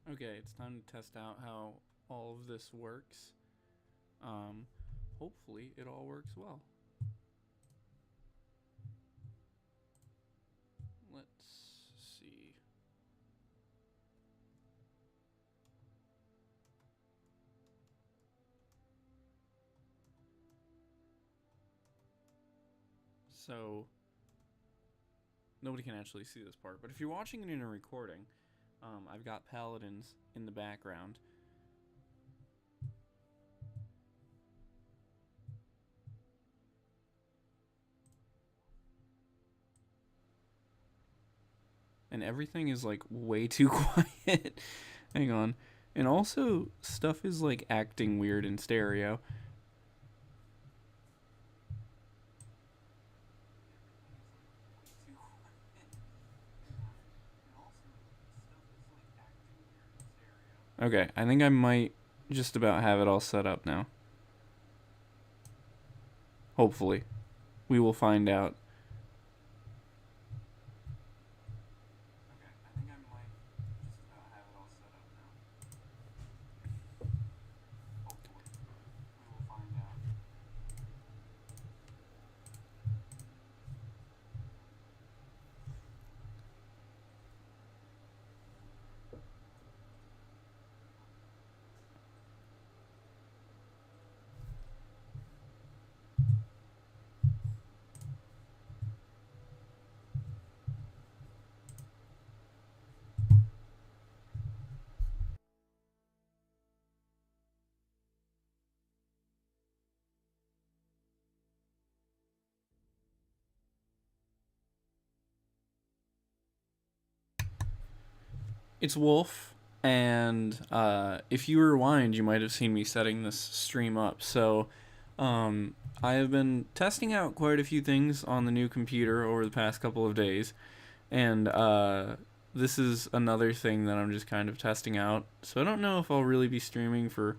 Okay, it's time to test out how all of this works. Um, Hopefully it all works well. Let's see. So, nobody can actually see this part, but if you're watching it in a recording, I've got paladins in the background. And everything is like way too quiet. Hang on. And also, stuff is like acting weird in stereo. Okay, I think I might just about have it all set up now. Hopefully. We will find out. It's Wolf, and if you rewind, you might have seen me setting this stream up. So, I have been testing out quite a few things on the new computer over the past couple of days, and this is another thing that I'm just kind of testing out. So I don't know if I'll really be streaming for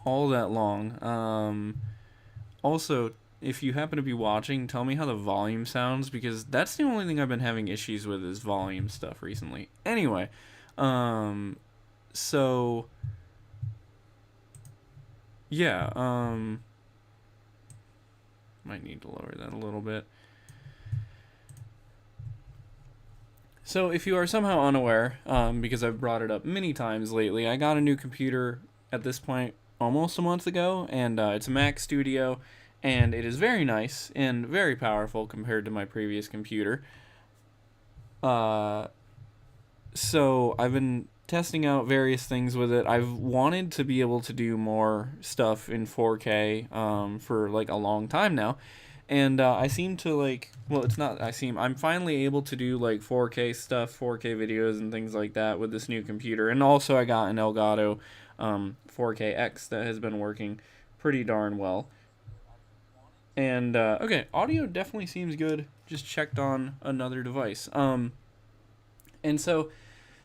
all that long. Also, if you happen to be watching, tell me how the volume sounds because that's the only thing I've been having issues with is volume stuff recently. Anyway, um, so yeah, might need to lower that a little bit. So if you are somehow unaware, because I've brought it up many times lately, I got a new computer at this point almost a month ago, and it's a Mac Studio, and it is very nice and very powerful compared to my previous computer. Uh, so I've been testing out various things with it. I've wanted to be able to do more stuff in 4K for like a long time now, and I seem to like. Well, it's not. I'm finally able to do like 4K stuff, 4K videos, and things like that with this new computer. And also, I got an Elgato 4KX that has been working pretty darn well. And okay, audio definitely seems good. Just checked on another device. And so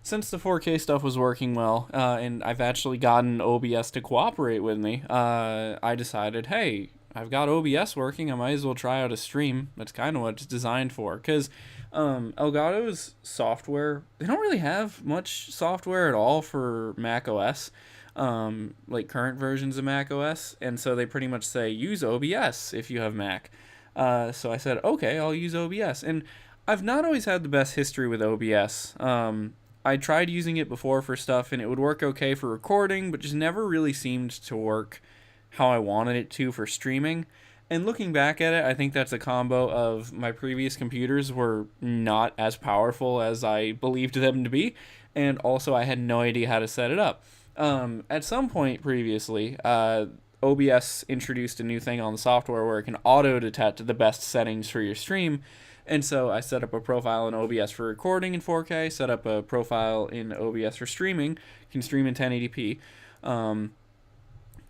since the 4K stuff was working well, and I've actually gotten OBS to cooperate with me, I decided, hey, I've got OBS working. I might as well try out a stream. That's kind of what it's designed for. Because Elgato's software, they don't really have much software at all for Mac OS, like current versions of Mac OS. And so they pretty much say, use OBS if you have Mac. So I said, okay, I'll use OBS. And I've not always had the best history with OBS. I tried using it before for stuff and it would work okay for recording, but just never really seemed to work how I wanted it to for streaming. And looking back at it, I think that's a combo of my previous computers were not as powerful as I believed them to be, and also I had no idea how to set it up. At some point previously, OBS introduced a new thing on the software where it can auto detect the best settings for your stream. And so I set up a profile in OBS for recording in 4K, set up a profile in OBS for streaming, can stream in 1080p.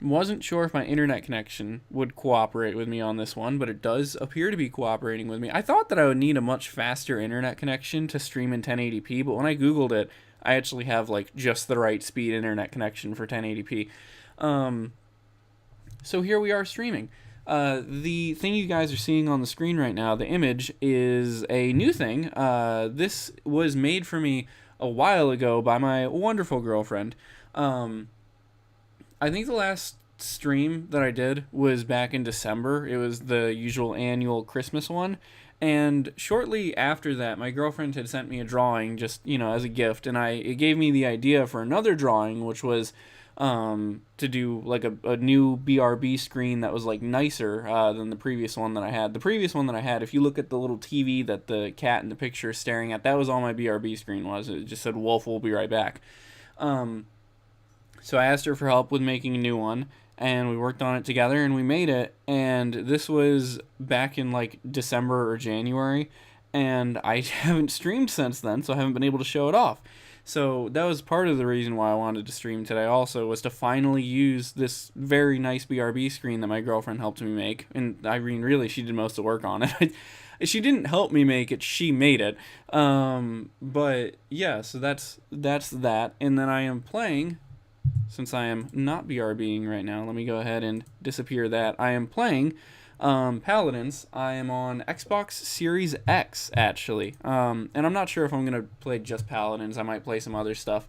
Wasn't sure if my internet connection would cooperate with me on this one, but it does appear to be cooperating with me. I thought that I would need a much faster internet connection to stream in 1080p, but when I googled it, I actually have like just the right speed internet connection for 1080p. So here we are streaming. The thing you guys are seeing on the screen right now, the image, is a new thing. This was made for me a while ago by my wonderful girlfriend. I think the last stream that I did was back in December. It was the usual annual Christmas one. And shortly after that, my girlfriend had sent me a drawing just, as a gift. And it gave me the idea for another drawing, which was to do like a new BRB screen that was like nicer than the previous one that I had. The previous one that I had, if you look at the little TV that the cat in the picture is staring at, that was all my BRB screen was. It just said, "Wolf will be right back." So I asked her for help with making a new one, and we worked on it together, and we made it. And this was back in like December or January, and I haven't streamed since then, so I haven't been able to show it off. So that was part of the reason why I wanted to stream today also, was to finally use this very nice BRB screen that my girlfriend helped me make. And Irene, really, she did most of the work on it. She didn't help me make it, she made it. But yeah, so that's that. And then I am playing, since I am not BRBing right now, let me go ahead and disappear that. I am playing Paladins. I am on Xbox Series X, actually. And I'm not sure if I'm going to play just Paladins. I might play some other stuff.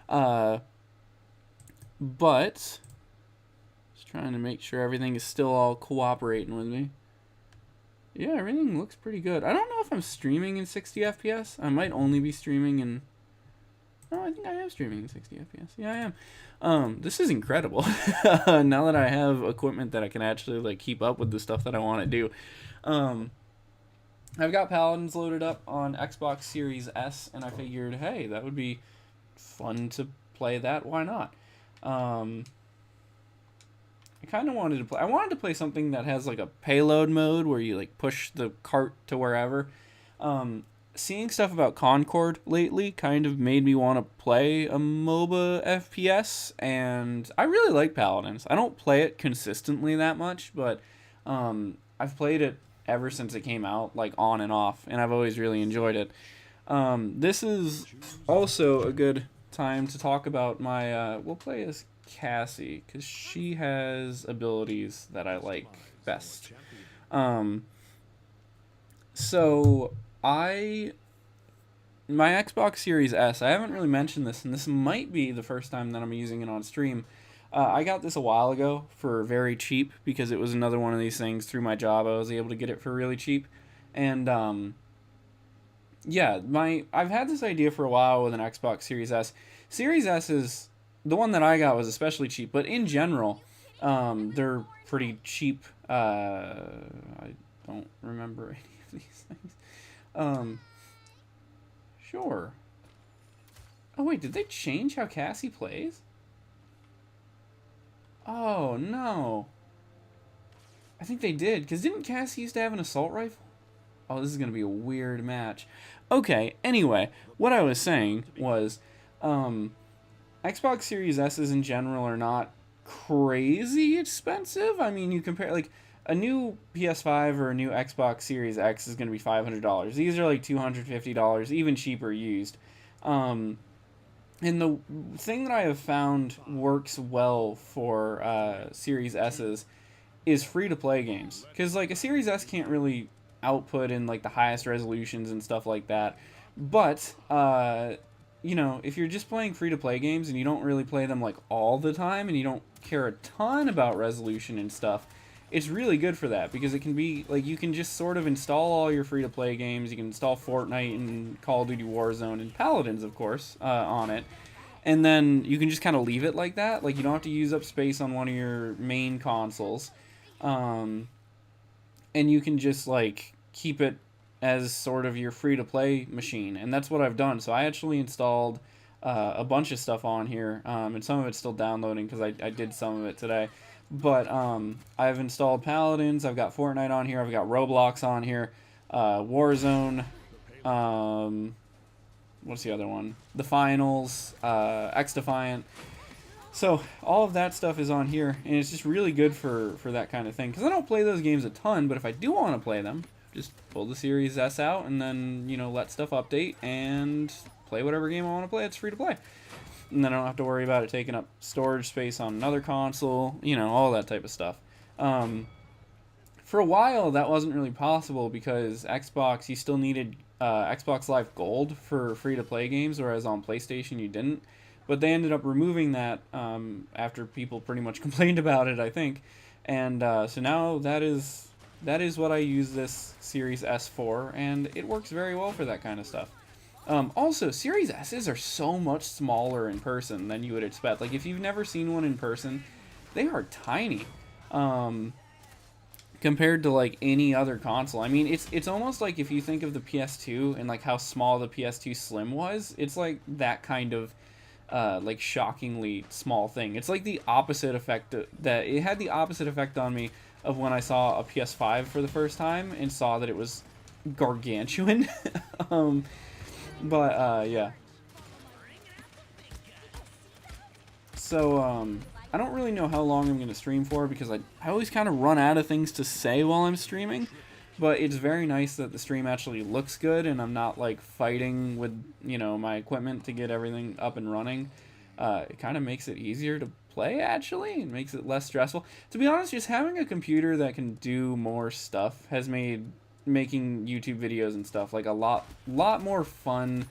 But just trying to make sure everything is still all cooperating with me. Yeah, everything looks pretty good. I don't know if I'm streaming in 60 FPS. I might only be streaming in... Oh, I think I am streaming in 60 FPS. Yeah, I am. This is incredible. Now that I have equipment that I can actually like keep up with the stuff that I want to do. I've got Paladins loaded up on Xbox Series S, and I figured, hey, that would be fun to play that. Why not? I kind of wanted to play... I wanted to play something that has like a payload mode where you like push the cart to wherever. Seeing stuff about Concord lately kind of made me want to play a MOBA FPS, and I really like Paladins. I don't play it consistently that much, but I've played it ever since it came out, like on and off, and I've always really enjoyed it. This is also a good time to talk about my... we'll play as Cassie, because she has abilities that I like best. So... my Xbox Series S, I haven't really mentioned this, and this might be the first time that I'm using it on stream. I got this a while ago for very cheap, because it was another one of these things through my job. I was able to get it for really cheap. And, yeah, I've had this idea for a while with an Xbox Series S. Series S is, the one that I got was especially cheap, but in general, they're pretty cheap. I don't remember any of these things. Sure. Oh, wait, did they change how Cassie plays? Oh, no. I think they did, because didn't Cassie used to have an assault rifle? Oh, this is going to be a weird match. Okay, anyway, what I was saying was, Xbox Series S's in general are not crazy expensive. I mean, you compare, like, a new PS5 or a new Xbox Series X is going to be $500. These are like $250, even cheaper used. And the thing that I have found works well for Series S's is free-to-play games. Because like a Series S can't really output in like the highest resolutions and stuff like that. But, if you're just playing free-to-play games and you don't really play them like all the time and you don't care a ton about resolution and stuff, it's really good for that, because it can be, like, you can just sort of install all your free-to-play games. You can install Fortnite and Call of Duty Warzone and Paladins, of course, on it. And then you can just kind of leave it like that. Like, you don't have to use up space on one of your main consoles. And you can just, like, keep it as sort of your free-to-play machine. And that's what I've done. So I actually installed a bunch of stuff on here, and some of it's still downloading because I did some of it today. But I've installed Paladins, I've got Fortnite on here, I've got Roblox on here, Warzone, what's the other one? The Finals, X-Defiant. So all of that stuff is on here, and it's just really good for that kind of thing. Because I don't play those games a ton, but if I do want to play them, just pull the Series S out and then, let stuff update and play whatever game I want to play. It's free to play. And then I don't have to worry about it taking up storage space on another console, all that type of stuff. For a while, that wasn't really possible because Xbox, you still needed Xbox Live Gold for free-to-play games, whereas on PlayStation you didn't. But they ended up removing that after people pretty much complained about it, I think. And so now that is what I use this Series S for, and it works very well for that kind of stuff. Also, Series S's are so much smaller in person than you would expect. Like, if you've never seen one in person, they are tiny. Compared to like any other console. I mean, it's almost like if you think of the PS2 and like how small the PS2 Slim was, it's like that kind of like shockingly small thing. It's like the opposite effect that it had the opposite effect on me of when I saw a PS5 for the first time and saw that it was gargantuan. um, but yeah. So I don't really know how long I'm going to stream for because I always kind of run out of things to say while I'm streaming. But it's very nice that the stream actually looks good and I'm not like fighting with, you know, my equipment to get everything up and running. It kind of makes it easier to play actually and makes it less stressful. To be honest, just having a computer that can do more stuff has made making YouTube videos and stuff like a lot more fun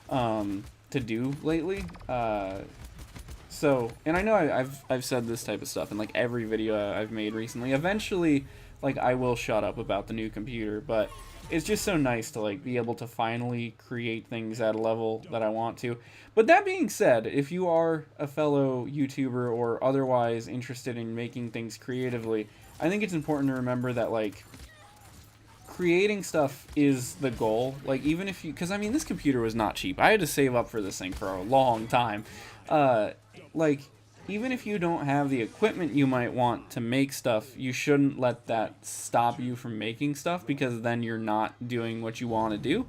to do lately. So, and I know I've said this type of stuff in like every video I've made recently. Eventually, like I will shut up about the new computer, but it's just so nice to like be able to finally create things at a level that I want to. But that being said, if you are a fellow YouTuber or otherwise interested in making things creatively, I think it's important to remember that like creating stuff is the goal. Like even if you, because I mean this computer was not cheap. I had to save up for this thing for a long time. Like, even if you don't have the equipment you might want to make stuff, you shouldn't let that stop you from making stuff because then you're not doing what you want to do.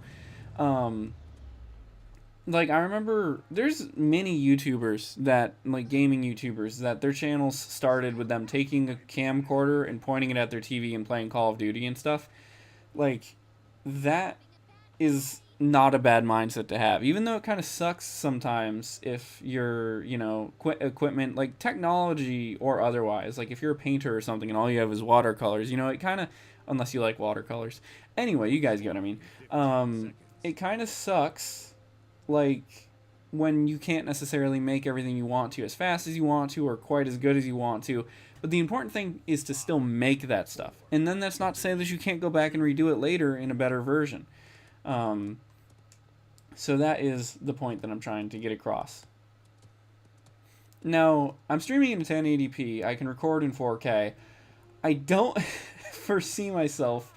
Like, I remember there's many YouTubers that, like, gaming YouTubers, that their channels started with them taking a camcorder and pointing it at their TV and playing Call of Duty and stuff. Like, that is not a bad mindset to have, even though it kind of sucks sometimes if you're, you know, equipment like technology or otherwise, like if you're a painter or something and all you have is watercolors, you know, it kind of, unless you like watercolors, anyway, you guys get what I mean. It kind of sucks like when you can't necessarily make everything you want to as fast as you want to or quite as good as you want to, but the important thing is to still make that stuff, and then that's not to say that you can't go back and redo it later in a better version. So that is the point that I'm trying to get across. Now, I'm streaming in 1080p. I can record in 4K. I don't foresee myself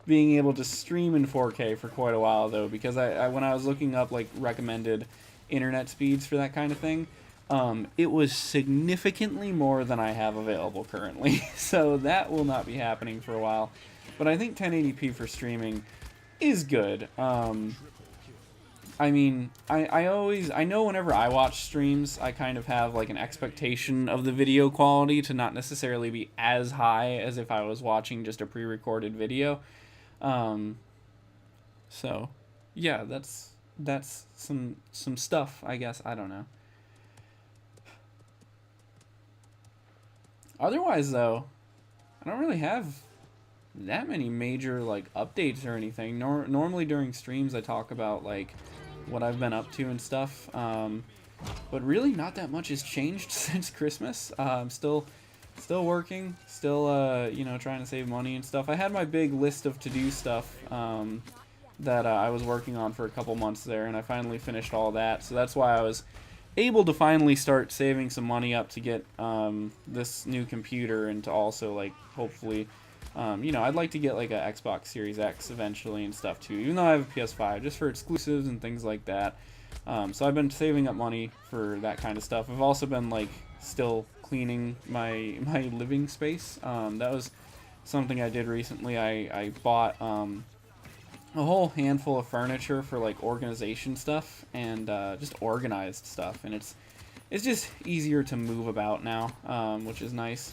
being able to stream in 4K for quite a while, though, because I when I was looking up, like, recommended internet speeds for that kind of thing, it was significantly more than I have available currently. So that will not be happening for a while. But I think 1080p for streaming is good. I mean, I know whenever I watch streams, I kind of have like an expectation of the video quality to not necessarily be as high as if I was watching just a pre-recorded video. So, yeah, that's some stuff, I guess. I don't know. Otherwise, though, I don't really have that many major like updates or anything. Normally during streams I talk about like what I've been up to and stuff, but really not that much has changed since Christmas. I'm still working, still you know, trying to save money and stuff. I had my big list of to-do stuff that I was working on for a couple months there, and I finally finished all that, so that's why I was able to finally start saving some money up to get this new computer and to also like hopefully you know, I'd like to get like a Xbox Series X eventually and stuff too, even though I have a PS5, just for exclusives and things like that. So I've been saving up money for that kind of stuff. I've also been like still cleaning my living space. That was something I did recently. I bought a whole handful of furniture for like organization stuff and just organized stuff, and it's just easier to move about now, which is nice.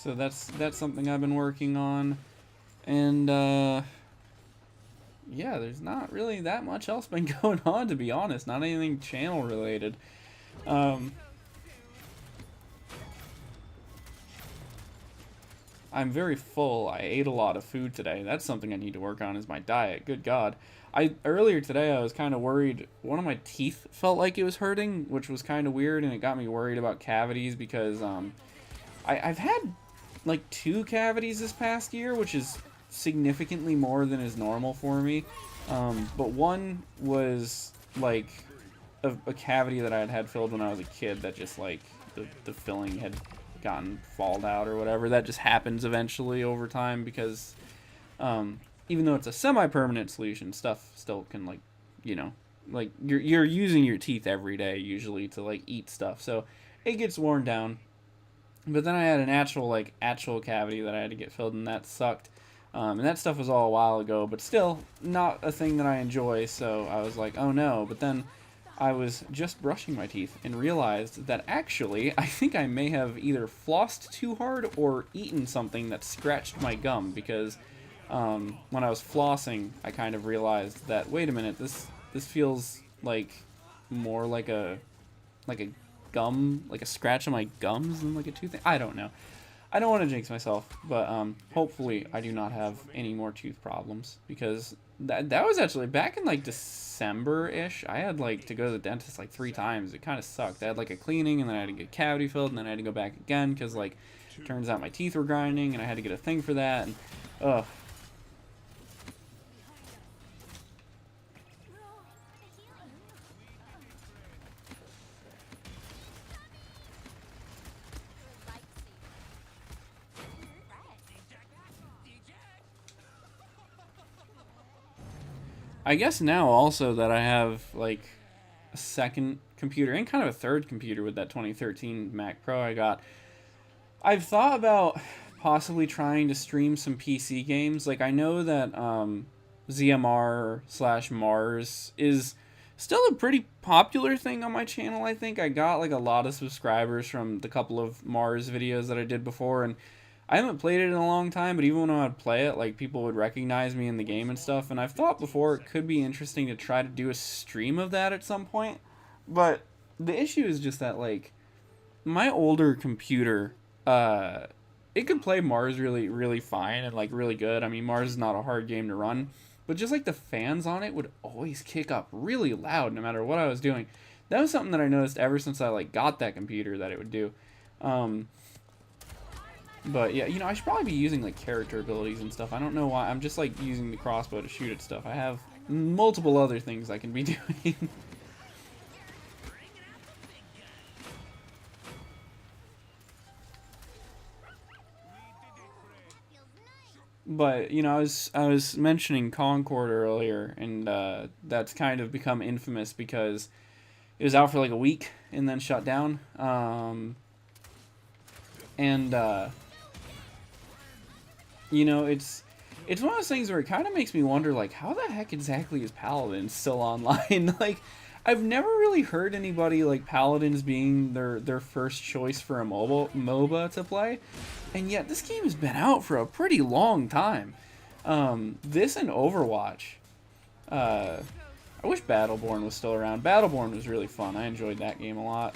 So that's something I've been working on, and yeah, there's not really that much else been going on, to be honest. Not anything channel related. I'm very full. I ate a lot of food today. That's something I need to work on is my diet. Good God. I earlier today I was kind of worried. One of my teeth felt like it was hurting, which was kind of weird, and it got me worried about cavities because I've had like 2 cavities this past year, which is significantly more than is normal for me. But one was like a cavity that I had had filled when I was a kid that just like the filling had gotten falled out or whatever. That just happens eventually over time because even though it's a semi-permanent solution, stuff still can like, you know, like you're using your teeth every day usually to like eat stuff, so it gets worn down. But then I had an actual cavity that I had to get filled, and that sucked. And that stuff was all a while ago, but still not a thing that I enjoy. So I was like, oh no. But then I was just brushing my teeth and realized that actually I think I may have either flossed too hard or eaten something that scratched my gum because when I was flossing, I kind of realized that wait a minute, this feels like more like a gum, like a scratch on my gums than like a tooth thing. I don't know. I don't want to jinx myself, but hopefully I do not have any more tooth problems because that was actually back in like December-ish. I had like to go to the dentist like 3 times. It kind of sucked. I had like a cleaning and then I had to get cavity filled and then I had to go back again because like turns out my teeth were grinding and I had to get a thing for that and ugh. I guess now also that I have like a second computer and kind of a third computer with that 2013 Mac Pro I got, I've thought about possibly trying to stream some PC games. Like I know that ZMR/Mars is still a pretty popular thing on my channel. I think I got like a lot of subscribers from the couple of Mars videos that I did before, and I haven't played it in a long time, but even when I would play it, like people would recognize me in the game and stuff. And I've thought before it could be interesting to try to do a stream of that at some point. But the issue is just that like my older computer, uh, it could play Mars really, really fine and like really good. I mean, Mars is not a hard game to run, but just like the fans on it would always kick up really loud no matter what I was doing. That was something that I noticed ever since I like got that computer that it would do. Um, but yeah, you know, I should probably be using like character abilities and stuff. I don't know why. I'm just like using the crossbow to shoot at stuff. I have multiple other things I can be doing. But you know, I was mentioning Concord earlier, and that's kind of become infamous because it was out for like a week and then shut down. And you know, it's one of those things where it kind of makes me wonder, like, how the heck exactly is Paladin still online? Like, I've never really heard anybody like Paladins being their first choice for a mobile MOBA to play, and yet this game has been out for a pretty long time. This and Overwatch. Uh, I wish Battleborn was still around. Battleborn was really fun. I enjoyed that game a lot.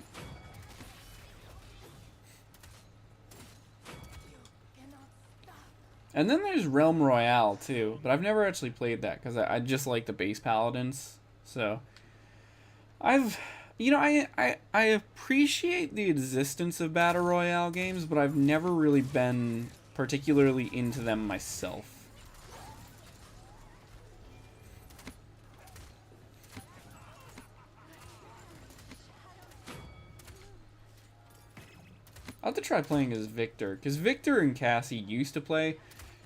And then there's Realm Royale too, but I've never actually played that because I just like the base Paladins. So I've, you know, I appreciate the existence of Battle Royale games, but I've never really been particularly into them myself. I'll have to try playing as Victor, because Victor and Cassie used to play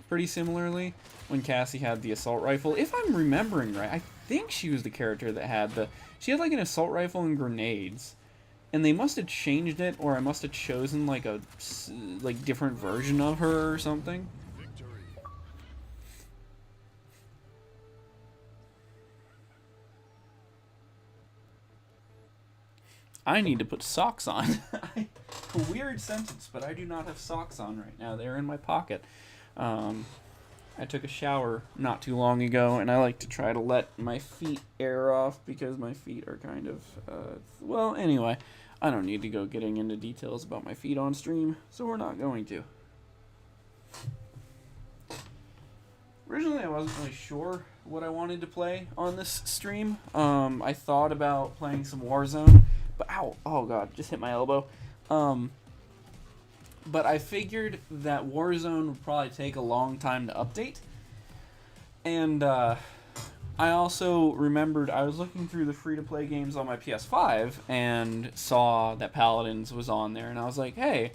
pretty similarly when Cassie had the assault rifle. If I'm remembering right, I think she was the character that had she had like an assault rifle and grenades, and they must have changed it, or I must have chosen like a like different version of her or something. I need to put socks on. A weird sentence, but I do not have socks on right now. They're in my pocket. Um, I took a shower not too long ago, and I like to try to let my feet air off because my feet are kind of, well, anyway, I don't need to go getting into details about my feet on stream, so we're not going to. Originally, I wasn't really sure what I wanted to play on this stream. I thought about playing some Warzone, but ow, oh god, just hit my elbow. But I figured that Warzone would probably take a long time to update, and I also remembered I was looking through the free-to-play games on my PS5 and saw that Paladins was on there, and I was like, hey,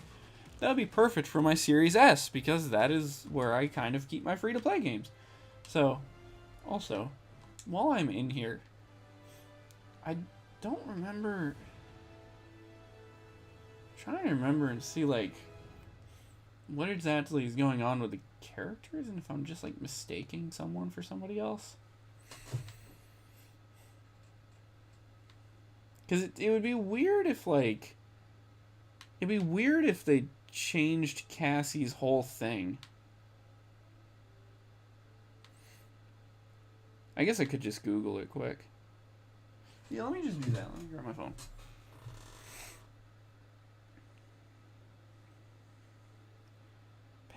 that would be perfect for my Series S, because that is where I kind of keep my free-to-play games. So, also, while I'm in here, I don't remember... I'm trying to remember and see, like, what exactly is going on with the characters, and if I'm just, like, mistaking someone for somebody else. Because it would be weird if, like... It'd be weird if they changed Cassie's whole thing. I guess I could just Google it quick. Yeah, let me just do that. Let me grab my phone.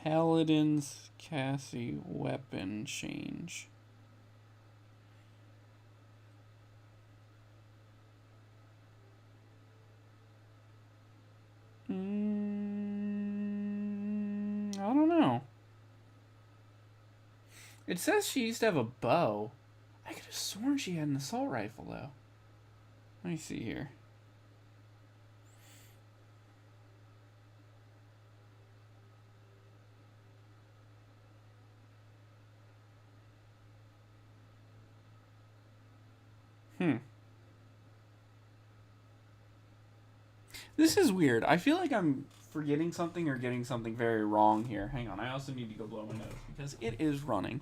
Paladin's Cassie weapon change. I don't know. It says she used to have a bow. I could have sworn she had an assault rifle, though. Let me see here. This is weird. I feel like I'm forgetting something or getting something very wrong here. Hang on. I also need to go blow my nose because it is running.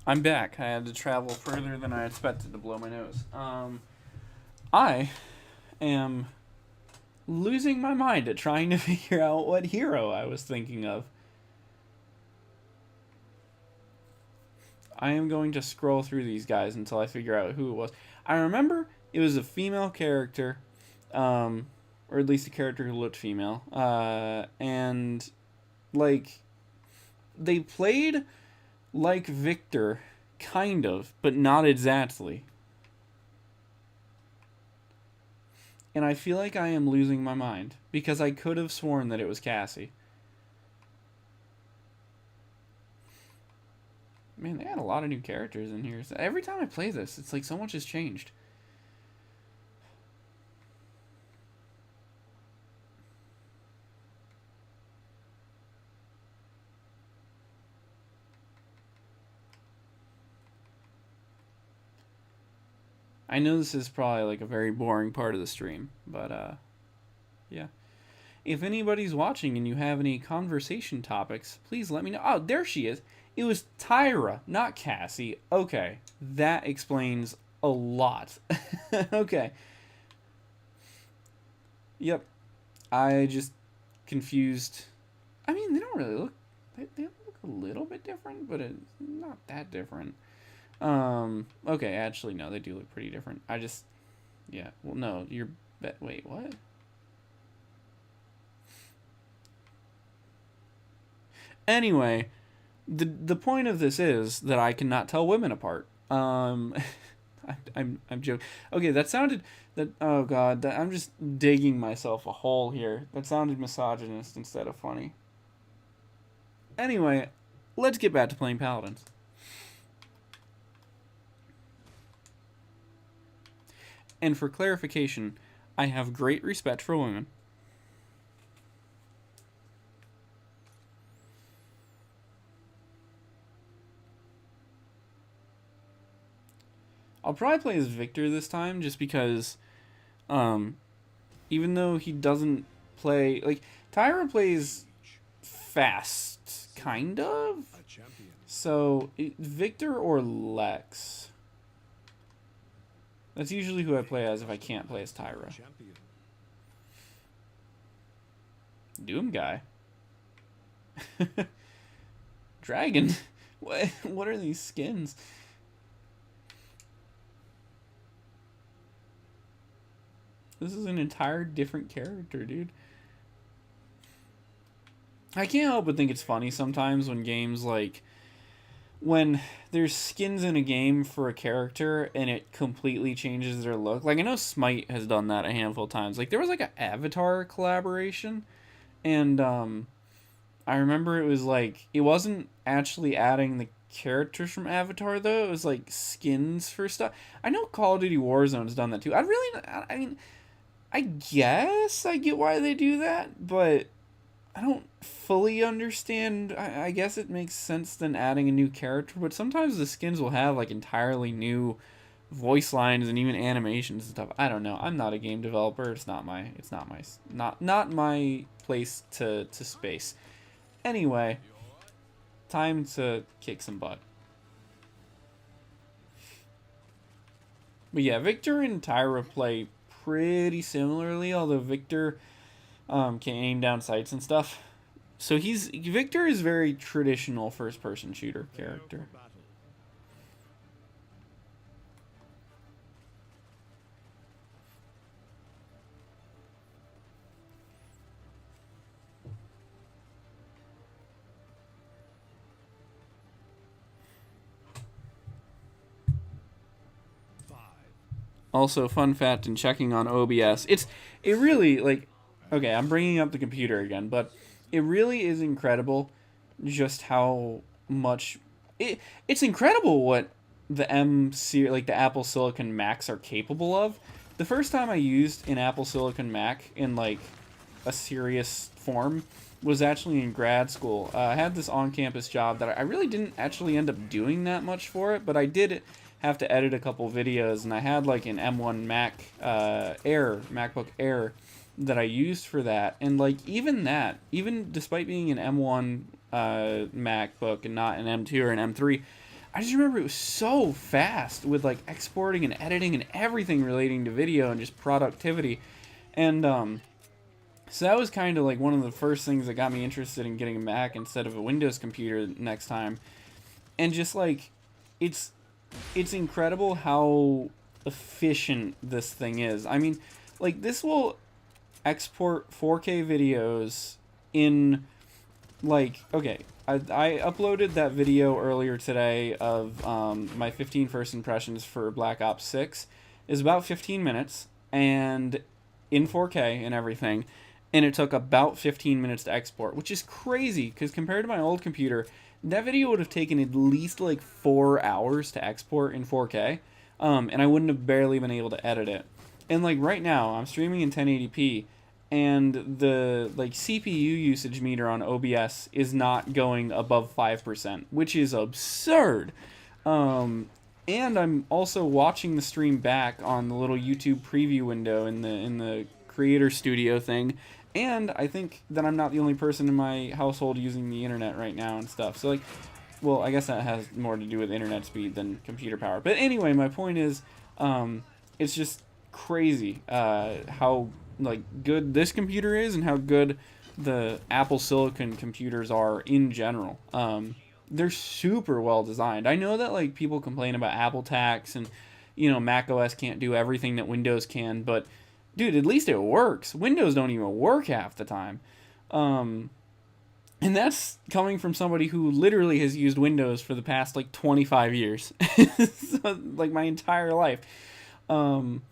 I'm back. I had to travel further than I expected to blow my nose. I am losing my mind at trying to figure out what hero I was thinking of. I am going to scroll through these guys until I figure out who it was. I remember it was a female character, or at least a character who looked female, and, like, they played like Victor, kind of, but not exactly. And I feel like I am losing my mind, because I could have sworn that it was Cassie. Man, they had a lot of new characters in here. Every time I play this, it's like so much has changed. I know this is probably like a very boring part of the stream, but yeah. If anybody's watching and you have any conversation topics, please let me know. Oh, there she is. It was Tyra, not Cassie. Okay, that explains a lot. Okay. Yep. I just confused. I mean, they don't really look. They look a little bit different, but it's not that different. Okay, actually, no, they do look pretty different. I just. Yeah, well, no, you're. Wait, what? Anyway, The point of this is that I cannot tell women apart. I'm joking. Okay, that sounded that oh god, that I'm just digging myself a hole here. That sounded misogynist instead of funny. Anyway, let's get back to playing paladins. And for clarification, I have great respect for women. I'll probably play as Victor this time just because um even though he doesn't play like Tyra plays fast kind of. So Victor or Lex. That's usually who I play as if I can't play as Tyra. Doom guy. Dragon. What are these skins? This is an entire different character, dude. I can't help but think it's funny sometimes when games like when there's skins in a game for a character and it completely changes their look. Like I know Smite has done that a handful of times. Like there was like an Avatar collaboration and I remember it was like it wasn't actually adding the characters from Avatar though. It was like skins for stuff. I know Call of Duty Warzone's done that too. I mean I guess I get why they do that, but I don't fully understand. I guess it makes sense than adding a new character, but sometimes the skins will have like entirely new voice lines and even animations and stuff. I don't know. I'm not a game developer. Not my place to space. Anyway, time to kick some butt. But yeah, Victor and Tyra play pretty similarly, although Victor can aim down sights and stuff. So Victor is very traditional first person shooter character. Also, fun fact in checking on OBS, it really like okay, I'm bringing up the computer again, but it really is incredible just how much it's incredible what the M series like the Apple Silicon Macs are capable of. The first time I used an Apple Silicon Mac in like a serious form was actually in grad school. I had this on-campus job that I really didn't actually end up doing that much for it, but I did have to edit a couple videos, and I had like an M1 MacBook Air that I used for that, and like even despite being an M1 MacBook and not an M2 or an M3, I just remember it was so fast with like exporting and editing and everything relating to video and just productivity, and so that was kind of like one of the first things that got me interested in getting a Mac instead of a Windows computer next time, and just like it's incredible how efficient this thing is. I mean, like this will export 4K videos in like okay, I uploaded that video earlier today of my 15 first impressions for Black Ops 6. Is about 15 minutes and in 4K and everything, and it took about 15 minutes to export, which is crazy because compared to my old computer, that video would have taken at least like 4 hours to export in 4K, and I wouldn't have barely been able to edit it. And like right now, I'm streaming in 1080p, and the like CPU usage meter on OBS is not going above 5%, which is absurd. And I'm also watching the stream back on the little YouTube preview window in the Creator Studio thing, and I think that I'm not the only person in my household using the internet right now and stuff. So like, well, I guess that has more to do with internet speed than computer power. But anyway, my point is, it's just crazy how like good this computer is and how good the Apple Silicon computers are in general. They're super well designed. I know that like people complain about Apple tax and Mac OS can't do everything that Windows can, but dude, at least it works. Windows don't even work half the time. And And that's coming from somebody who literally has used Windows for the past like 25 years. So, like my entire life. Um,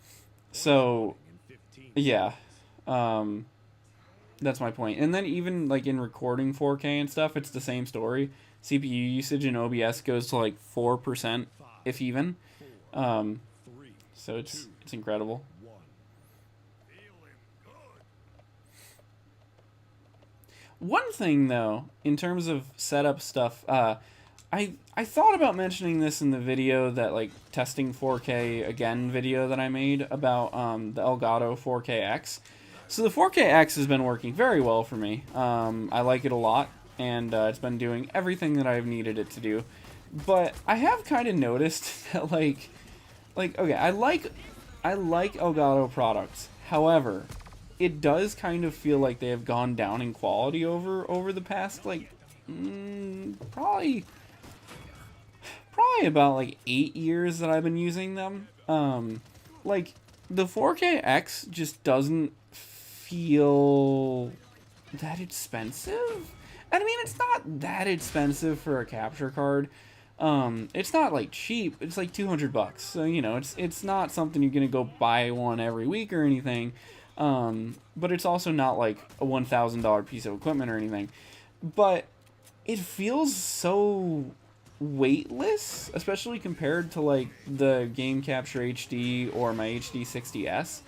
so yeah. Um, that's my point. And then even like in recording 4K and stuff, it's the same story. CPU usage in OBS goes to like 4%, if even. Um, so it's incredible. One thing though, in terms of setup stuff, I thought about mentioning this in the video that like testing 4K again video that I made about the Elgato 4KX. So the 4KX has been working very well for me. I like it a lot, and it's been doing everything that I've needed it to do. But I have kind of noticed that like okay, I like Elgato products. However, it does kind of feel like they have gone down in quality over the past like probably about like 8 years that I've been using them. Like the 4KX just doesn't feel that expensive. And I mean, it's not that expensive for a capture card. It's not like cheap. It's like $200. So, you know, it's not something you're going to go buy one every week or anything. But it's also not like a $1,000 piece of equipment or anything. But it feels so weightless, especially compared to like the Game Capture HD or my HD 60S.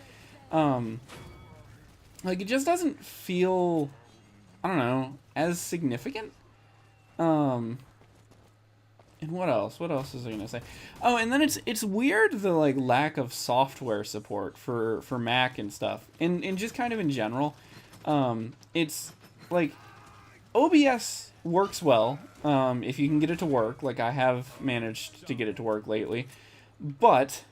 Like it just doesn't feel, I don't know, as significant. And what else? What else was I gonna say? Oh, and then it's weird the like lack of software support for Mac and stuff, and just kind of in general. It's like OBS works well if you can get it to work. Like I have managed to get it to work lately, but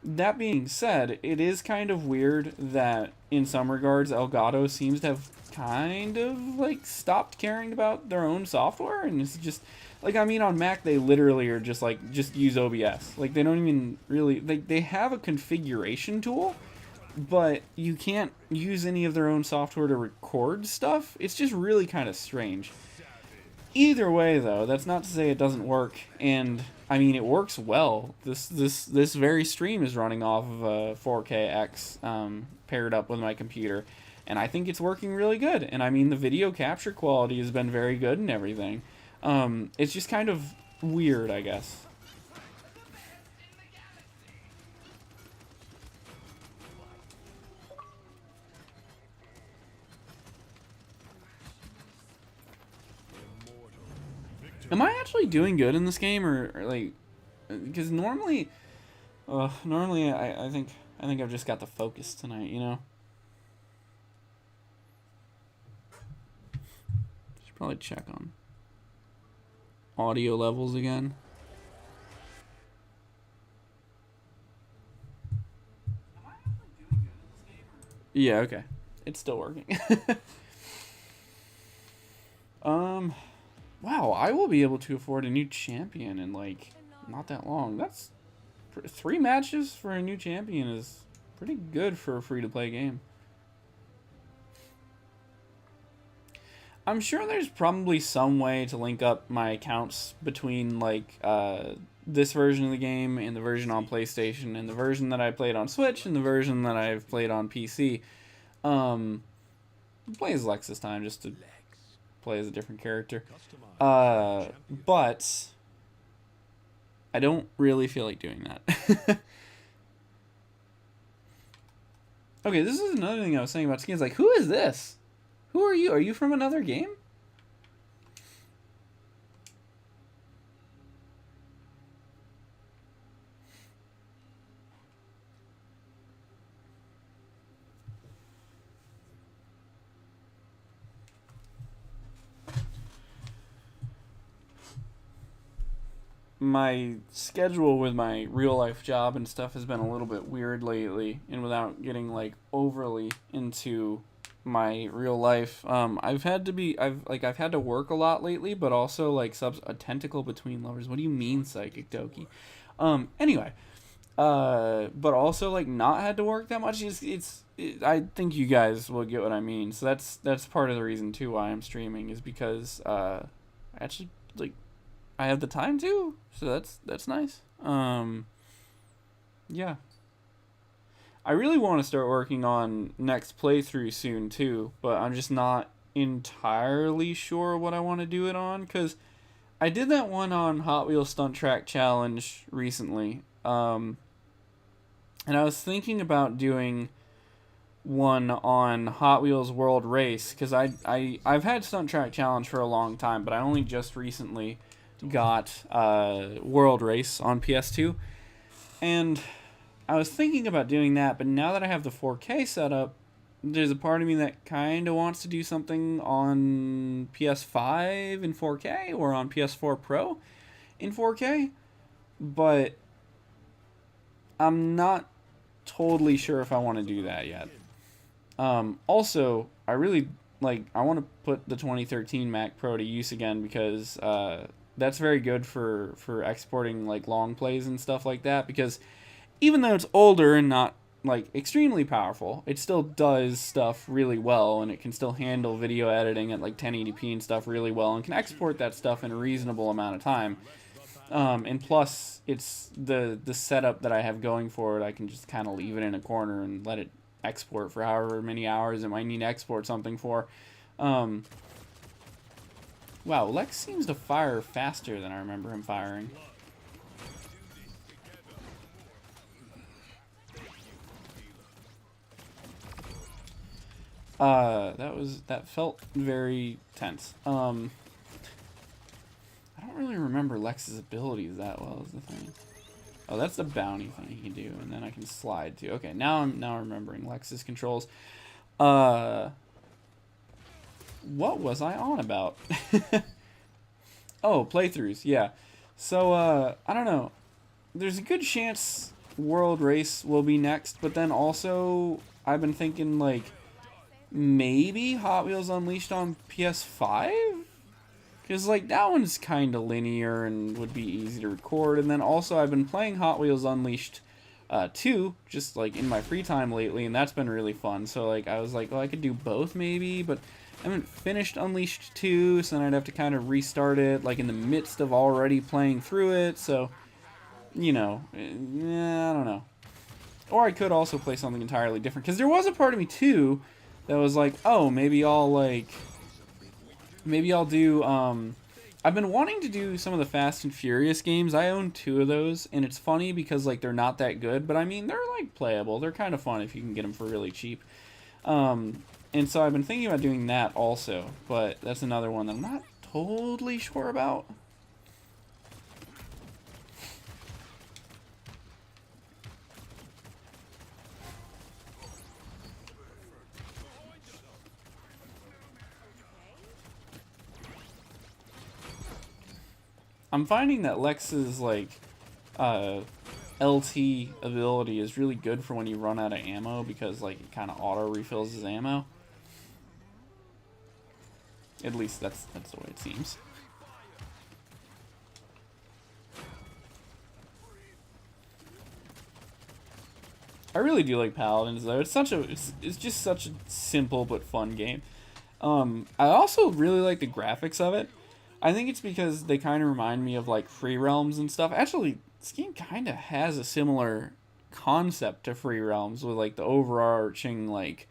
that being said, it is kind of weird that in some regards Elgato seems to have kind of like stopped caring about their own software, and it's just like, I mean, on Mac they literally are just like just use OBS. Like they don't even really they have a configuration tool, but you can't use any of their own software to record stuff. It's just really kind of strange. Either way, though, that's not to say it doesn't work, and I mean it works well. This very stream is running off of a 4KX paired up with my computer, and I think it's working really good. And I mean the video capture quality has been very good and everything. It's just kind of weird, I guess. Am I actually doing good in this game, or like, because normally I think I've just got the focus tonight, you know. Should probably check on audio levels again. Yeah, okay, it's still working. Wow, I will be able to afford a new champion in like not that long. That's 3 matches for a new champion is pretty good for a free-to-play game. I'm sure there's probably some way to link up my accounts between like this version of the game and the version on PlayStation and the version that I played on Switch and the version that I've played on PC. Play as Lex this time just to play as a different character. But I don't really feel like doing that. Okay, this is another thing I was saying about skins. Like, who is this? Who are you? Are you from another game? My schedule with my real life job and stuff has been a little bit weird lately, and without getting like overly into my real life, I've had to work a lot lately, but also like a tentacle between lovers. What do you mean, Psychic Doki? Anyway, but also like not had to work that much. I think you guys will get what I mean. So that's part of the reason too why I'm streaming, is because actually, like, I have the time too. So that's nice. Yeah. I really want to start working on next playthrough soon too, but I'm just not entirely sure what I want to do it on, because I did that one on Hot Wheels Stunt Track Challenge recently. And I was thinking about doing one on Hot Wheels World Race, because I've had Stunt Track Challenge for a long time, but I only just recently got World Race on PS2, and I was thinking about doing that, but now that I have the 4K set up, there's a part of me that kind of wants to do something on PS5 in 4K or on PS4 Pro in 4K, but I'm not totally sure if I want to do that yet. Also, I really I want to put the 2013 Mac Pro to use again, because that's very good for exporting like long plays and stuff like that, because even though it's older and not like extremely powerful, it still does stuff really well, and it can still handle video editing at like 1080p and stuff really well, and can export that stuff in a reasonable amount of time. And plus, it's the setup that I have going for it. I can just kind of leave it in a corner and let it export for however many hours it might need to export something for. Wow, Lex seems to fire faster than I remember him firing. That felt very tense. I don't really remember Lex's abilities that well, is the thing. Oh, that's the bounty thing he can do, and then I can slide too. Okay, now I'm remembering Lex's controls. What was I on about? Oh, playthroughs, yeah. So, I don't know. There's a good chance World Race will be next, but then also I've been thinking, like, maybe Hot Wheels Unleashed on PS5? Because, like, that one's kind of linear and would be easy to record. And then also I've been playing Hot Wheels Unleashed 2, just, like, in my free time lately, and that's been really fun. So, like, I was like, oh, I could do both maybe, but I haven't finished Unleashed 2, so then I'd have to kind of restart it, like, in the midst of already playing through it. So, you know, I don't know. Or I could also play something entirely different. Because there was a part of me, too, that was like, oh, maybe I'll do, I've been wanting to do some of the Fast and Furious games. I own 2 of those, and it's funny because, like, they're not that good, but I mean, they're, like, playable. They're kind of fun if you can get them for really cheap. And so I've been thinking about doing that also, but that's another one that I'm not totally sure about. I'm finding that Lex's, like, LT ability is really good for when you run out of ammo, because, like, it kind of auto refills his ammo. At least that's the way it seems. I really do like Paladins though. It's just such a simple but fun game. I also really like the graphics of it. I think it's because they kind of remind me of like Free Realms and stuff. Actually, this game kind of has a similar concept to Free Realms with like the overarching like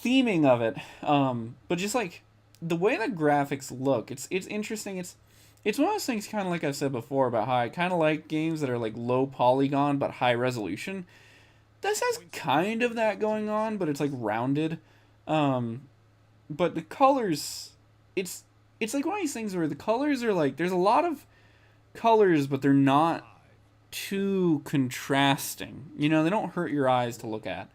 theming of it. But just like the way the graphics look, it's interesting. It's one of those things, kind of like I said before, about how I kind of like games that are like low polygon but high resolution. This has kind of that going on, but it's like rounded. But the colors, it's like one of these things where the colors are like, there's a lot of colors, but they're not too contrasting. You know, they don't hurt your eyes to look at.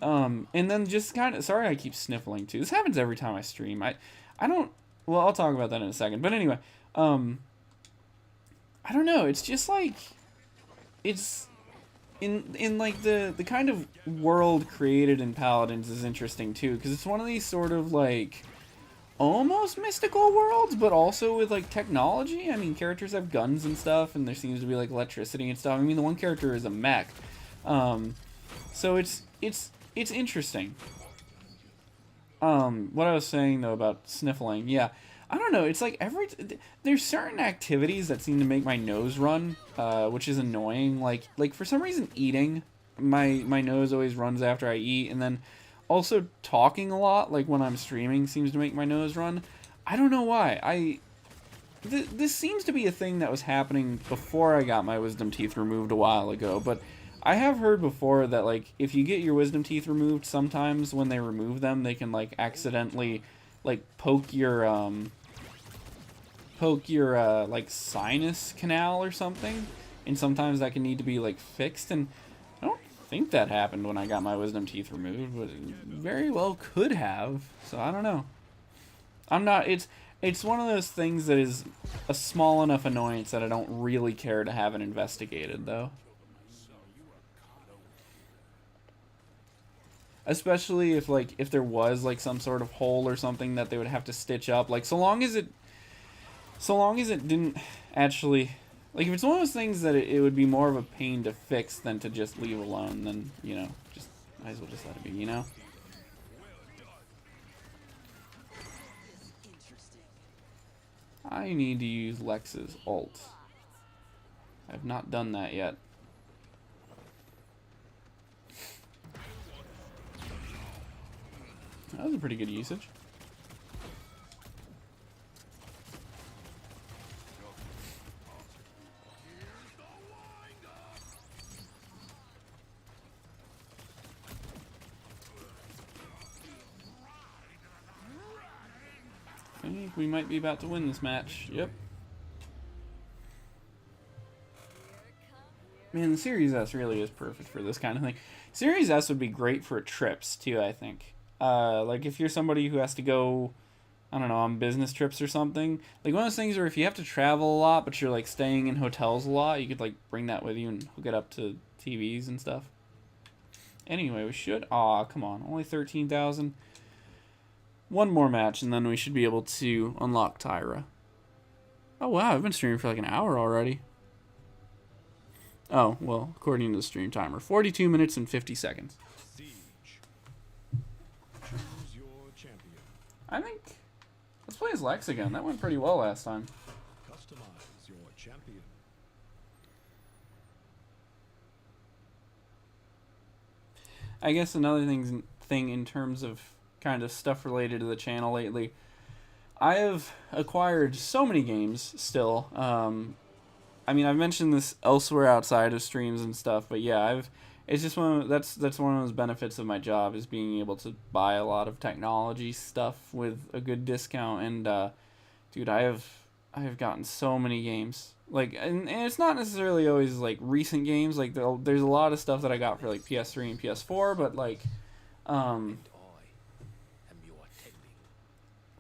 And then just kind of, sorry I keep sniffling too. This happens every time I stream. I don't, well, I'll talk about that in a second. But anyway, I don't know. It's just like, it's in like the kind of world created in Paladins is interesting too, because it's one of these sort of like almost mystical worlds, but also with like technology. I mean, characters have guns and stuff, and there seems to be like electricity and stuff. I mean, the one character is a mech, um, so it's interesting. What I was saying though about sniffling, yeah, I don't know. It's like there's certain activities that seem to make my nose run, which is annoying. Like for some reason, eating, my nose always runs after I eat, and then also talking a lot, like when I'm streaming, seems to make my nose run. I don't know why. This seems to be a thing that was happening before I got my wisdom teeth removed a while ago, but I have heard before that like if you get your wisdom teeth removed, sometimes when they remove them, they can like accidentally like poke your like sinus canal or something, and sometimes that can need to be like fixed. And I don't think that happened when I got my wisdom teeth removed, but it very well could have. So I don't know. I'm not. It's one of those things that is a small enough annoyance that I don't really care to have it investigated, though. Especially if there was like some sort of hole or something that they would have to stitch up. Like so long as it didn't actually, like if it's one of those things that it would be more of a pain to fix than to just leave alone, then just might as well just let it be. I need to use Lex's ult. I've not done that yet. That was a pretty good usage. I think we might be about to win this match. Yep. Man, the Series S really is perfect for this kind of thing. Series S would be great for trips, too, I think. Like, if you're somebody who has to go, I don't know, on business trips or something. Like, one of those things where if you have to travel a lot, but you're, like, staying in hotels a lot, you could, like, bring that with you and hook it up to TVs and stuff. Anyway, we should... Aw, come on. Only 13,000. One more match, and then we should be able to unlock Tyra. Oh, wow. I've been streaming for, like, an hour already. Oh, well, according to the stream timer, 42 minutes and 50 seconds. I think... Let's play as Lex again. That went pretty well last time. Customize your champion. I guess another thing in terms of kind of stuff related to the channel lately, I have acquired so many games still. I mean, I've mentioned this elsewhere outside of streams and stuff, but yeah, it's just that's one of those benefits of my job, is being able to buy a lot of technology stuff with a good discount. And dude, I have gotten so many games. Like, and it's not necessarily always like recent games. Like there's a lot of stuff that I got for like PS3 and PS4, but like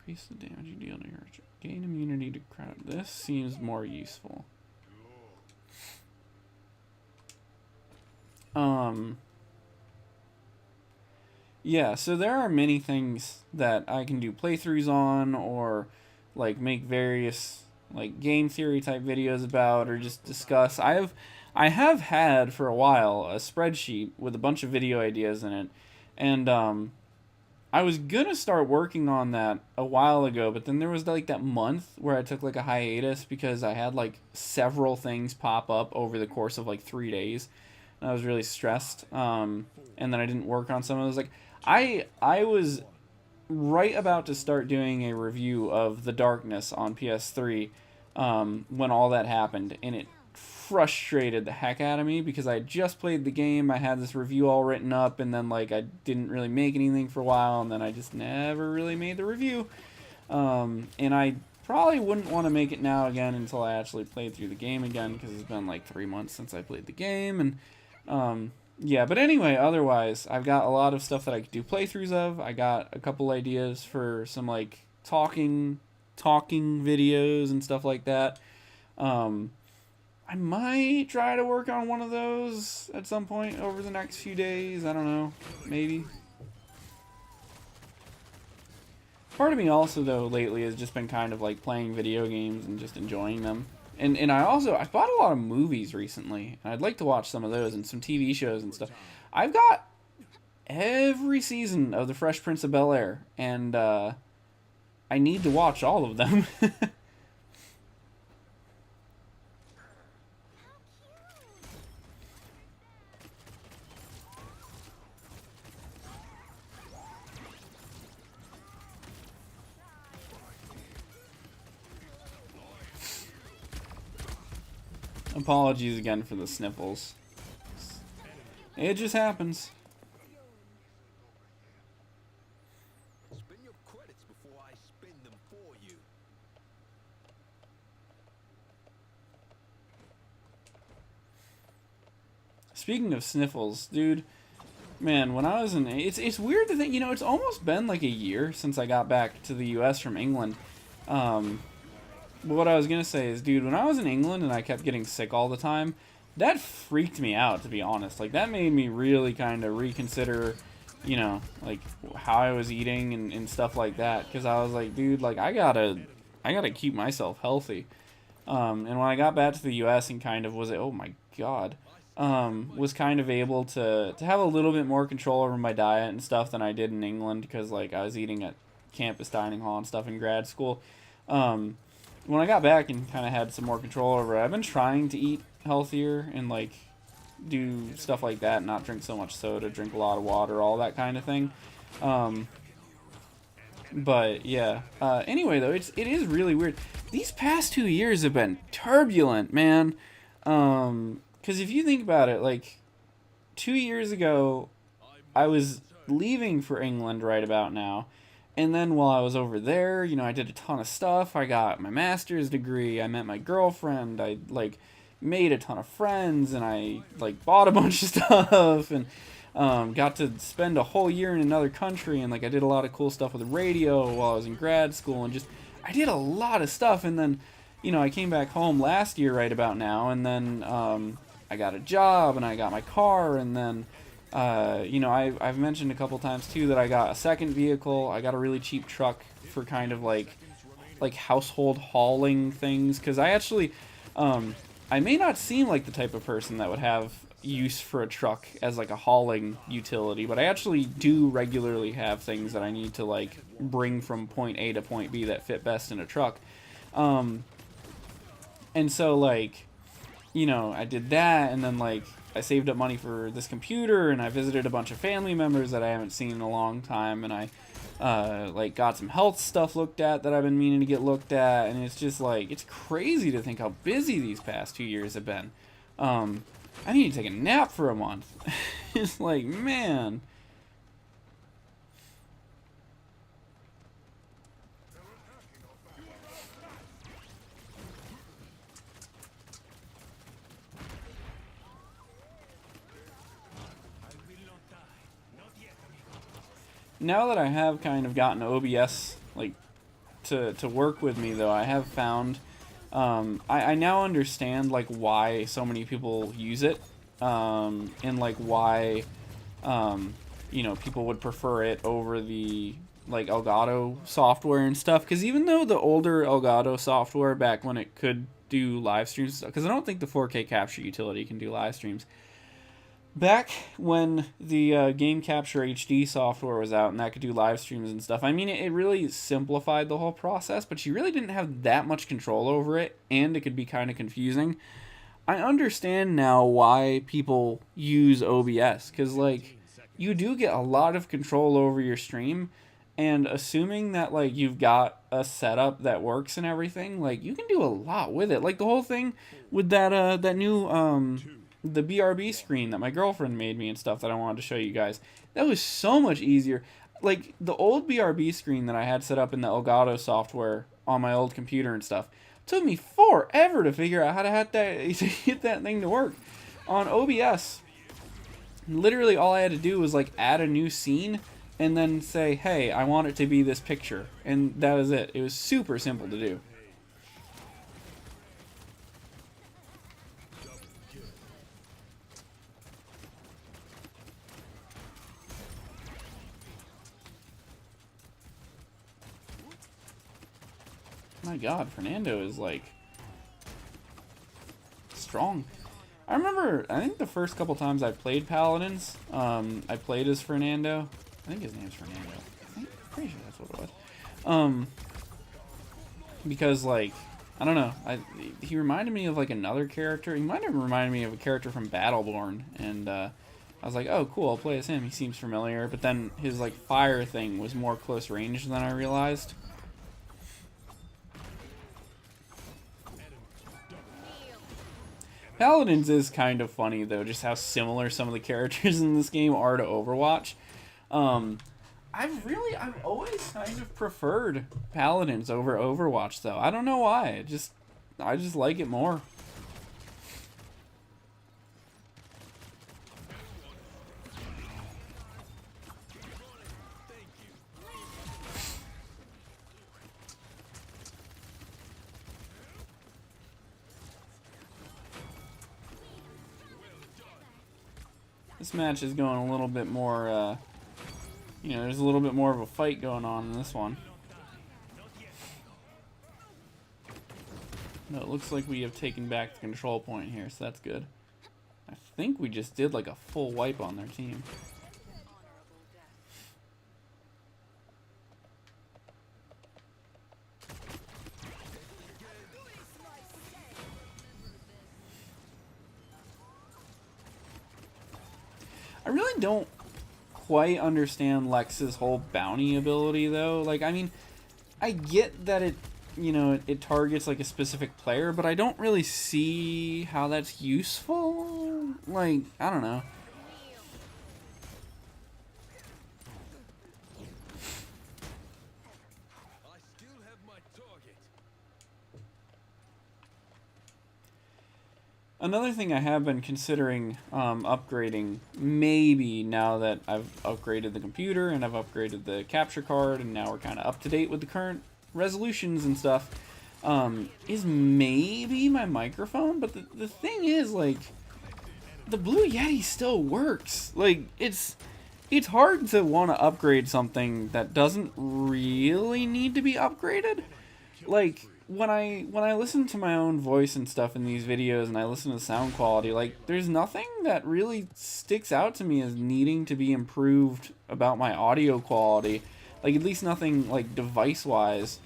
increase the damage you deal to your gain immunity to crowd. This seems more useful. Yeah, so there are many things that I can do playthroughs on, or like make various like game theory type videos about, or just discuss. I have had for a while a spreadsheet with a bunch of video ideas in it, and I was gonna start working on that a while ago, but then there was like that month where I took like a hiatus because I had like several things pop up over the course of like 3 days. I was really stressed, and then I didn't work on some of those. Like, I was right about to start doing a review of The Darkness on PS3 when all that happened, and it frustrated the heck out of me because I had just played the game, I had this review all written up, and then like I didn't really make anything for a while, and then I just never really made the review. And I probably wouldn't want to make it now again until I actually played through the game again, because it's been like 3 months since I played the game. And yeah, but anyway, otherwise, I've got a lot of stuff that I could do playthroughs of. I got a couple ideas for some, like, talking videos and stuff like that. I might try to work on one of those at some point over the next few days. I don't know. Maybe. Part of me also, though, lately has just been kind of like playing video games and just enjoying them. And I bought a lot of movies recently, and I'd like to watch some of those and some TV shows and stuff. I've got every season of The Fresh Prince of Bel-Air, and I need to watch all of them. Apologies again for the sniffles. It just happens. Spend your credits before I spend them for you. Speaking of sniffles, dude, man, when I was in, it's weird to think, it's almost been like a year since I got back to the U.S. from England. But what I was gonna say is, dude, when I was in England and I kept getting sick all the time, that freaked me out, to be honest. Like, that made me really kind of reconsider, like how I was eating and stuff like that. Because I was like, dude, like I gotta keep myself healthy. And when I got back to the U.S. and kind of oh my god, was kind of able to have a little bit more control over my diet and stuff than I did in England, because like I was eating at campus dining hall and stuff in grad school. When I got back and kind of had some more control over it, I've been trying to eat healthier and like do stuff like that, not drink so much soda, drink a lot of water, all that kind of thing. But yeah. Anyway, though, it is really weird. These past 2 years have been turbulent, man. Because if you think about it, like 2 years ago, I was leaving for England right about now. And then while I was over there, I did a ton of stuff. I got my master's degree. I met my girlfriend. I like made a ton of friends, and I like bought a bunch of stuff, and got to spend a whole year in another country. And like I did a lot of cool stuff with the radio while I was in grad school, and just I did a lot of stuff. And then, I came back home last year right about now, and then I got a job and I got my car, and then. I've mentioned a couple times too that I got a second vehicle. I got a really cheap truck for kind of like household hauling things, because I actually I may not seem like the type of person that would have use for a truck as like a hauling utility, but I actually do regularly have things that I need to like bring from point A to point B that fit best in a truck. And so like I did that, and then like I saved up money for this computer, and I visited a bunch of family members that I haven't seen in a long time, and I like got some health stuff looked at that I've been meaning to get looked at, and it's just like it's crazy to think how busy these past 2 years have been. I need to take a nap for a month. It's like, man. Now that I have kind of gotten OBS like to work with me, though, I have found I now understand like why so many people use it, and like why people would prefer it over the like Elgato software and stuff. Because even though the older Elgato software back when it could do live streams, because I don't think the 4K capture utility can do live streams. Back when the Game Capture HD software was out and that could do live streams and stuff, I mean, it really simplified the whole process, but you really didn't have that much control over it, and it could be kind of confusing. I understand now why people use OBS, because, like, you do get a lot of control over your stream, and assuming that, like, you've got a setup that works and everything, like, you can do a lot with it. Like, the whole thing with that new, the BRB screen that my girlfriend made me and stuff that I wanted to show you guys. That was so much easier. Like, the old BRB screen that I had set up in the Elgato software on my old computer and stuff took me forever to figure out how to get that thing to work. On OBS, literally all I had to do was, like, add a new scene and then say, hey, I want it to be this picture. And that was it. It was super simple to do. My God, Fernando is like strong. I remember, I think the first couple times I played Paladins, I played as Fernando. I think his name's Fernando. I'm pretty sure that's what it was. Because like, I don't know, he reminded me of like another character. He might have reminded me of a character from Battleborn, and I was like, oh cool, I'll play as him. He seems familiar. But then his like fire thing was more close range than I realized. Paladins is kind of funny though, just how similar some of the characters in this game are to Overwatch. I've always kind of preferred Paladins over Overwatch though. I don't know why. I just like it more. This match is going a little bit more, you know, there's a little bit more of a fight going on in this one. No, it looks like we have taken back the control point here, so that's good. I think we just did like a full wipe on their team. I really don't quite understand Lex's whole bounty ability though. Like, I mean, I get that it, you know, it targets like a specific player, but I don't really see how that's useful. Like, I don't know. I still have my target. Another thing I have been considering upgrading, maybe now that I've upgraded the computer and I've upgraded the capture card and now we're kind of up to date with the current resolutions and stuff, is maybe my microphone. But the thing is, like, the Blue Yeti still works. Like, it's hard to want to upgrade something that doesn't really need to be upgraded. Like, when I listen to my own voice and stuff in these videos and I listen to the sound quality, like, there's nothing that really sticks out to me as needing to be improved about my audio quality. Like, at least nothing, like, device-wise.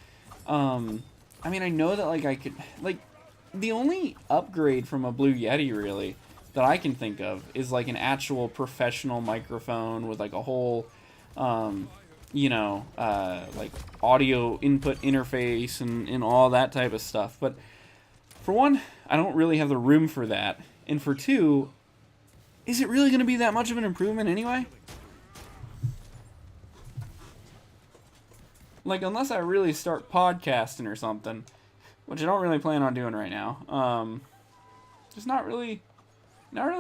I mean, I know that, like, I could, like, the only upgrade from a Blue Yeti, really, that I can think of is, like, an actual professional microphone with, like, a whole, you know, like, audio input interface and all that type of stuff. But, for one, I don't really have the room for that. And for two, is it really going to be that much of an improvement anyway? Like, unless I really start podcasting or something, which I don't really plan on doing right now. Just not really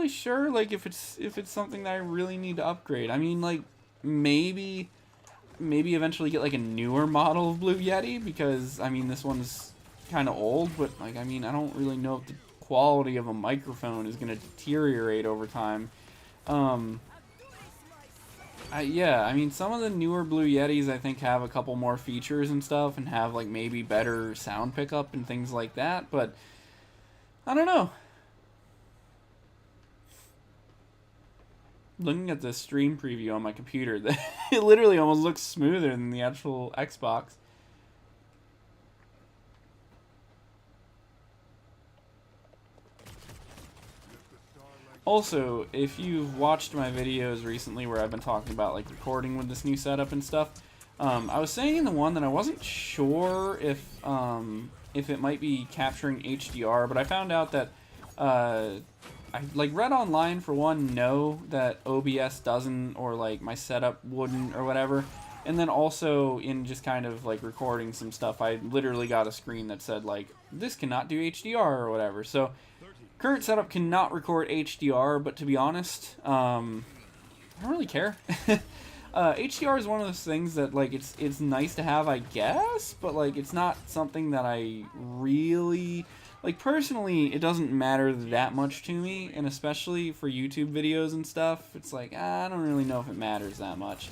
sure, like, if it's something that I really need to upgrade. I mean, like, maybe eventually get, like, a newer model of Blue Yeti, because, I mean, this one's kind of old, but, like, I mean, I don't really know if the quality of a microphone is going to deteriorate over time. Yeah, I mean, some of the newer Blue Yetis, I think, have a couple more features and stuff, and have, like, maybe better sound pickup and things like that, but I don't know. Looking at the stream preview on my computer, it literally almost looks smoother than the actual Xbox. Also, if you've watched my videos recently where I've been talking about, like, recording with this new setup and stuff, I was saying in the one that I wasn't sure if it might be capturing HDR, but I found out that I, like, read online, for one, know that OBS doesn't, or, like, my setup wouldn't, or whatever. And then also, in just kind of, like, recording some stuff, I literally got a screen that said, like, this cannot do HDR, or whatever. So, current setup cannot record HDR, but to be honest, I don't really care. HDR is one of those things that, like, it's nice to have, I guess, but, like, it's not something that I really, like, personally, it doesn't matter that much to me, and especially for YouTube videos and stuff, it's like, I don't really know if it matters that much.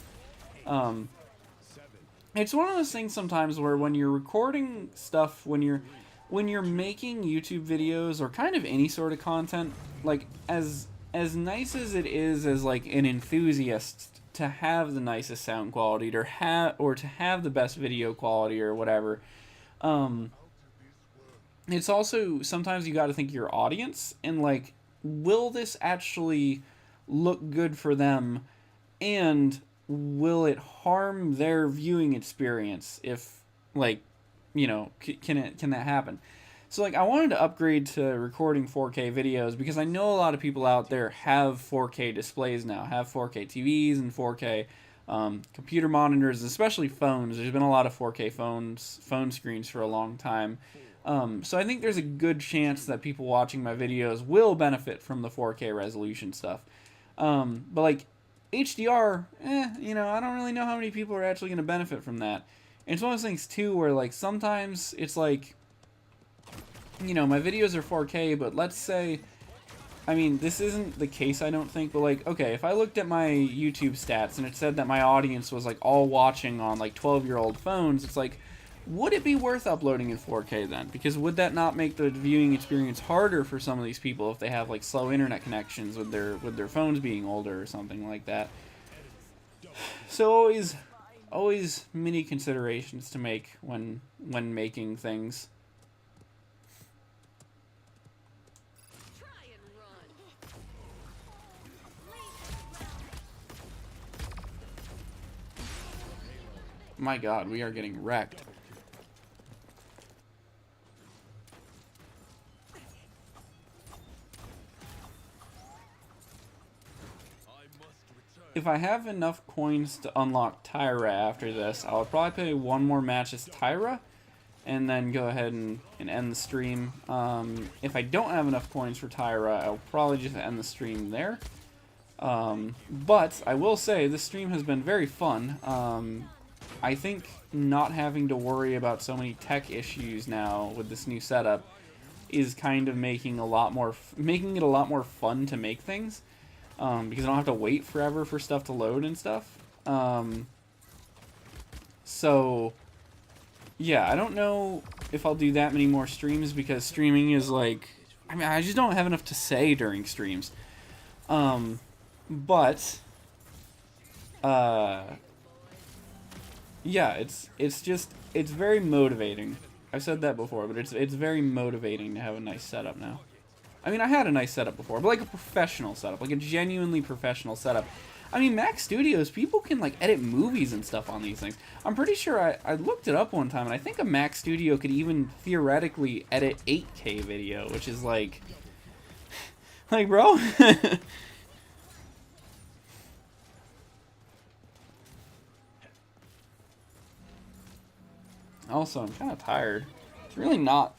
it's one of those things sometimes where when you're recording stuff, when you're making YouTube videos or kind of any sort of content, like as nice as it is as like an enthusiast to have the nicest sound quality to have the best video quality or whatever, um, it's also sometimes you got to think your audience and like, will this actually look good for them, and will it harm their viewing experience if, like, can that happen? So like, I wanted to upgrade to recording 4K videos because I know a lot of people out there have 4K displays now, have 4K TVs and 4K computer monitors, especially phones. There's been a lot of 4K phone screens for a long time. So I think there's a good chance that people watching my videos will benefit from the 4K resolution stuff. But like HDR, I don't really know how many people are actually going to benefit from that. And it's one of those things too where like sometimes it's like, my videos are 4K, but let's say, I mean, this isn't the case, I don't think, but like, okay, if I looked at my YouTube stats and it said that my audience was like all watching on like 12-year-old phones, it's like, would it be worth uploading in 4K then? Because would that not make the viewing experience harder for some of these people if they have like slow internet connections with their phones being older or something like that? So always many considerations to make when making things. My God, we are getting wrecked. If I have enough coins to unlock Tyra after this, I'll probably play one more match as Tyra, and then go ahead and end the stream. If I don't have enough coins for Tyra, I'll probably just end the stream there. But I will say, this stream has been very fun. I think not having to worry about so many tech issues now with this new setup is kind of making it a lot more fun to make things, because I don't have to wait forever for stuff to load and stuff. So yeah, I don't know if I'll do that many more streams because streaming is like, I mean, I just don't have enough to say during streams. But yeah, it's very motivating. I've said that before, but it's very motivating to have a nice setup now. I mean, I had a nice setup before, but like a professional setup, like a genuinely professional setup. I mean, Mac Studios, people can like edit movies and stuff on these things. I'm pretty sure I looked it up one time, and I think a Mac Studio could even theoretically edit 8K video, which is like bro. Also, I'm kind of tired. It's really not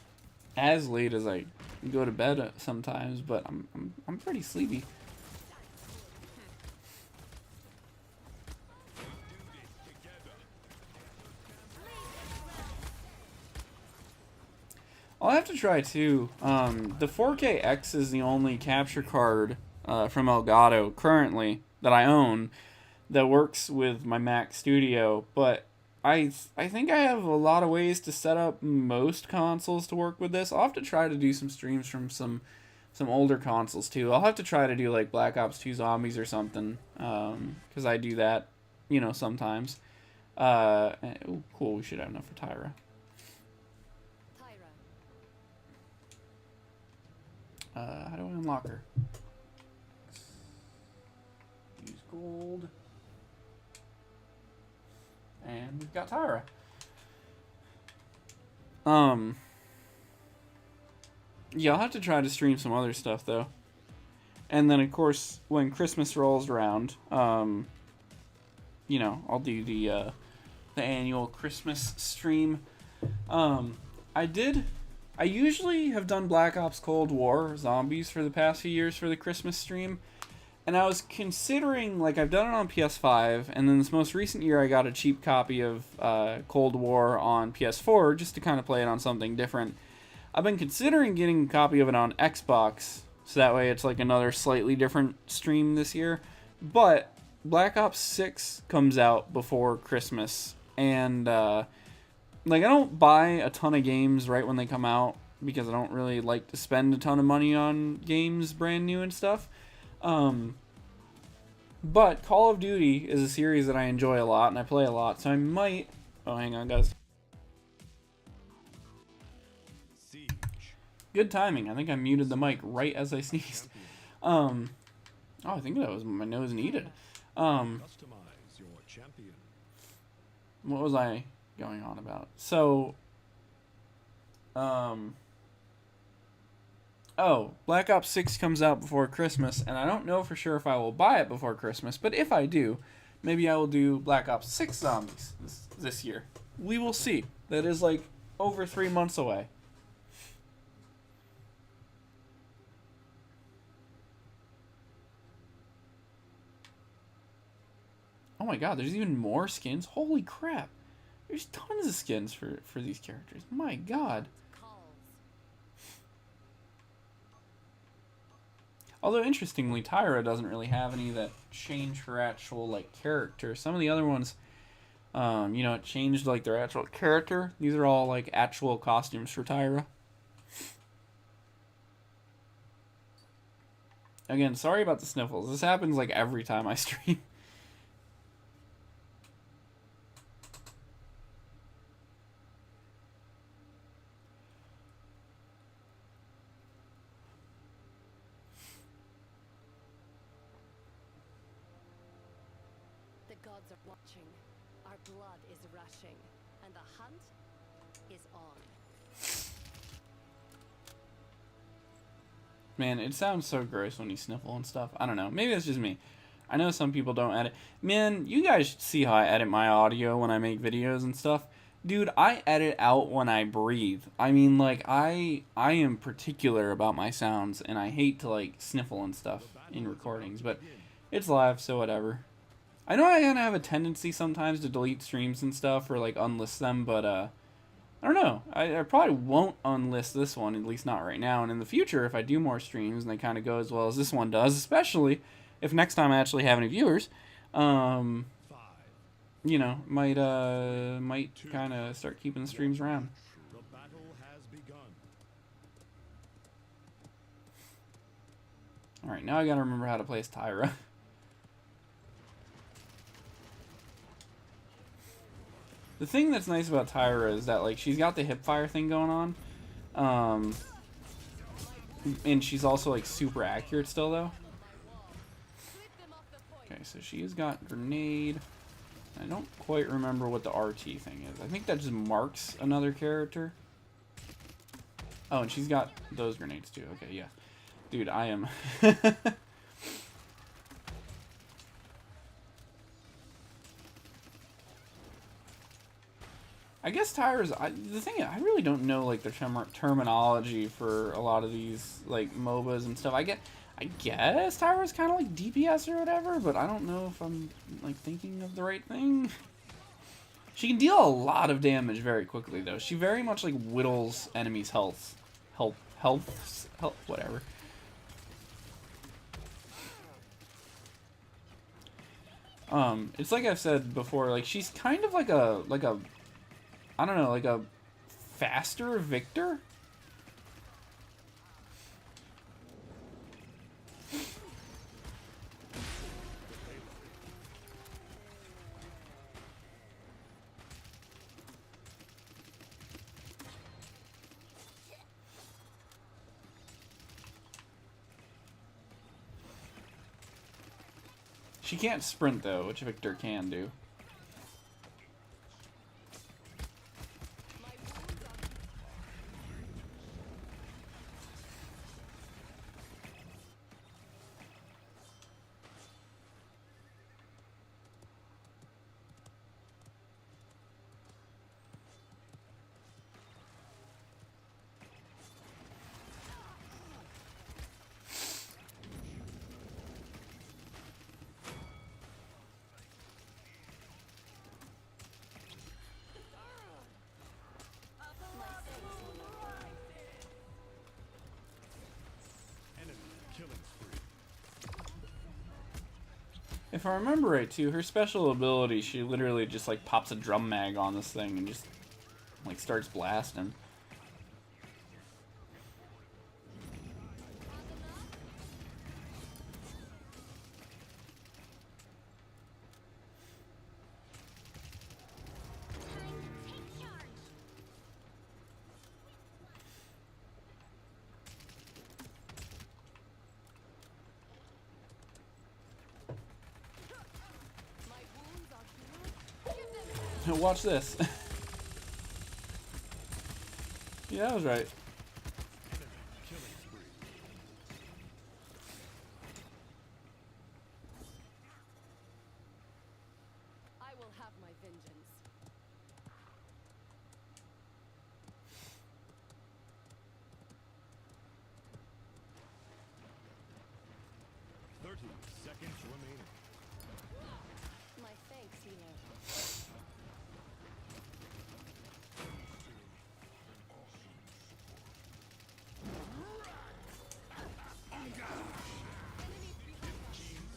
as late as I go to bed sometimes, but I'm pretty sleepy. I'll have to try too. The 4KX is the only capture card from Elgato currently that I own that works with my Mac Studio, but I think I have a lot of ways to set up most consoles to work with this. I'll have to try to do some streams from some older consoles too. I'll have to try to do like Black Ops 2 Zombies or something, because I do that, sometimes. Ooh, cool, we should have enough for Tyra. How do I unlock her? Use gold. And we've got Tyra. Yeah, I'll have to try to stream some other stuff though. And then of course, when Christmas rolls around, I'll do the annual Christmas stream. I usually have done Black Ops Cold War Zombies for the past few years for the Christmas stream. And I was considering, like, I've done it on PS5, and then this most recent year I got a cheap copy of Cold War on PS4 just to kind of play it on something different. I've been considering getting a copy of it on Xbox, so that way it's like another slightly different stream this year. But Black Ops 6 comes out before Christmas and like I don't buy a ton of games right when they come out because I don't really like to spend a ton of money on games brand new and stuff. But Call of Duty is a series that I enjoy a lot and I play a lot, so I might. Oh, hang on, guys. Siege. Good timing. I think I muted the mic right as I sneezed. Oh, I think that was my nose needed. Customize your champion. What was I going on about? So, oh, Black Ops 6 comes out before Christmas, and I don't know for sure if I will buy it before Christmas, but if I do, maybe I will do Black Ops 6 Zombies this year. We will see. That is like over 3 months away. Oh my god, there's even more skins? Holy crap. There's tons of skins for these characters. My god. Although, interestingly, Tyra doesn't really have any that change her actual, like, character. Some of the other ones, you know, it changed, like, their actual character. These are all, like, actual costumes for Tyra. Again, sorry about the sniffles. This happens, like, every time I stream. The gods are watching. Our blood is rushing, and the hunt is on. Man, it sounds so gross when you sniffle and stuff. I don't know. Maybe it's just me. I know some people don't edit. Man, you guys see how I edit my audio when I make videos and stuff. Dude, I edit out when I breathe. I mean, like, I am particular about my sounds, and I hate to, like, sniffle and stuff in recordings, but it's live, so whatever. I know I kind of have a tendency sometimes to delete streams and stuff, or, like, unlist them, but, I don't know. I probably won't unlist this one, at least not right now, and in the future, if I do more streams and they kind of go as well as this one does, especially if next time I actually have any viewers, you know, might kind of start keeping the streams around. The battle has begun. All right, now I gotta remember how to play as Tyra. The thing that's nice about Tyra is that, like, she's got the hip fire thing going on, and she's also, like, super accurate still though. Okay, so she's got grenade. I don't quite remember what the RT thing is. I think that just marks another character. Oh, and she's got those grenades too. Okay, yeah. Dude, I am... I guess Tyra's... the thing, I really don't know, like, the terminology for a lot of these, like, MOBAs and stuff. I guess Tyra's kind of like DPS or whatever, but I don't know if I'm, like, thinking of the right thing. She can deal a lot of damage very quickly, though. She very much, like, whittles enemies' health, whatever. It's like I've said before, like, she's kind of like a, I don't know, like a faster Victor? She can't sprint, though, which Victor can do. If I remember right, too, her special ability, she literally just, like, pops a drum mag on this thing and just, like, starts blasting. My wounds are healed. Give them Watch this. Yeah, that was right. Killing spree. I will have my vengeance. Seconds remaining. My thanks, healer.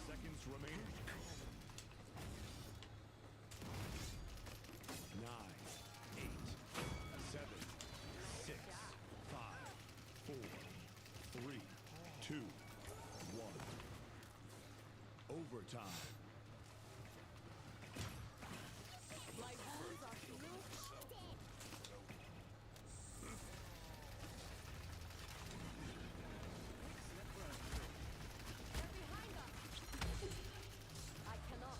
Seconds remaining. 9, 8, 7, 6, 5, 4, 3, 2, 1. Overtime. My wounds are healed. They're behind us. I cannot.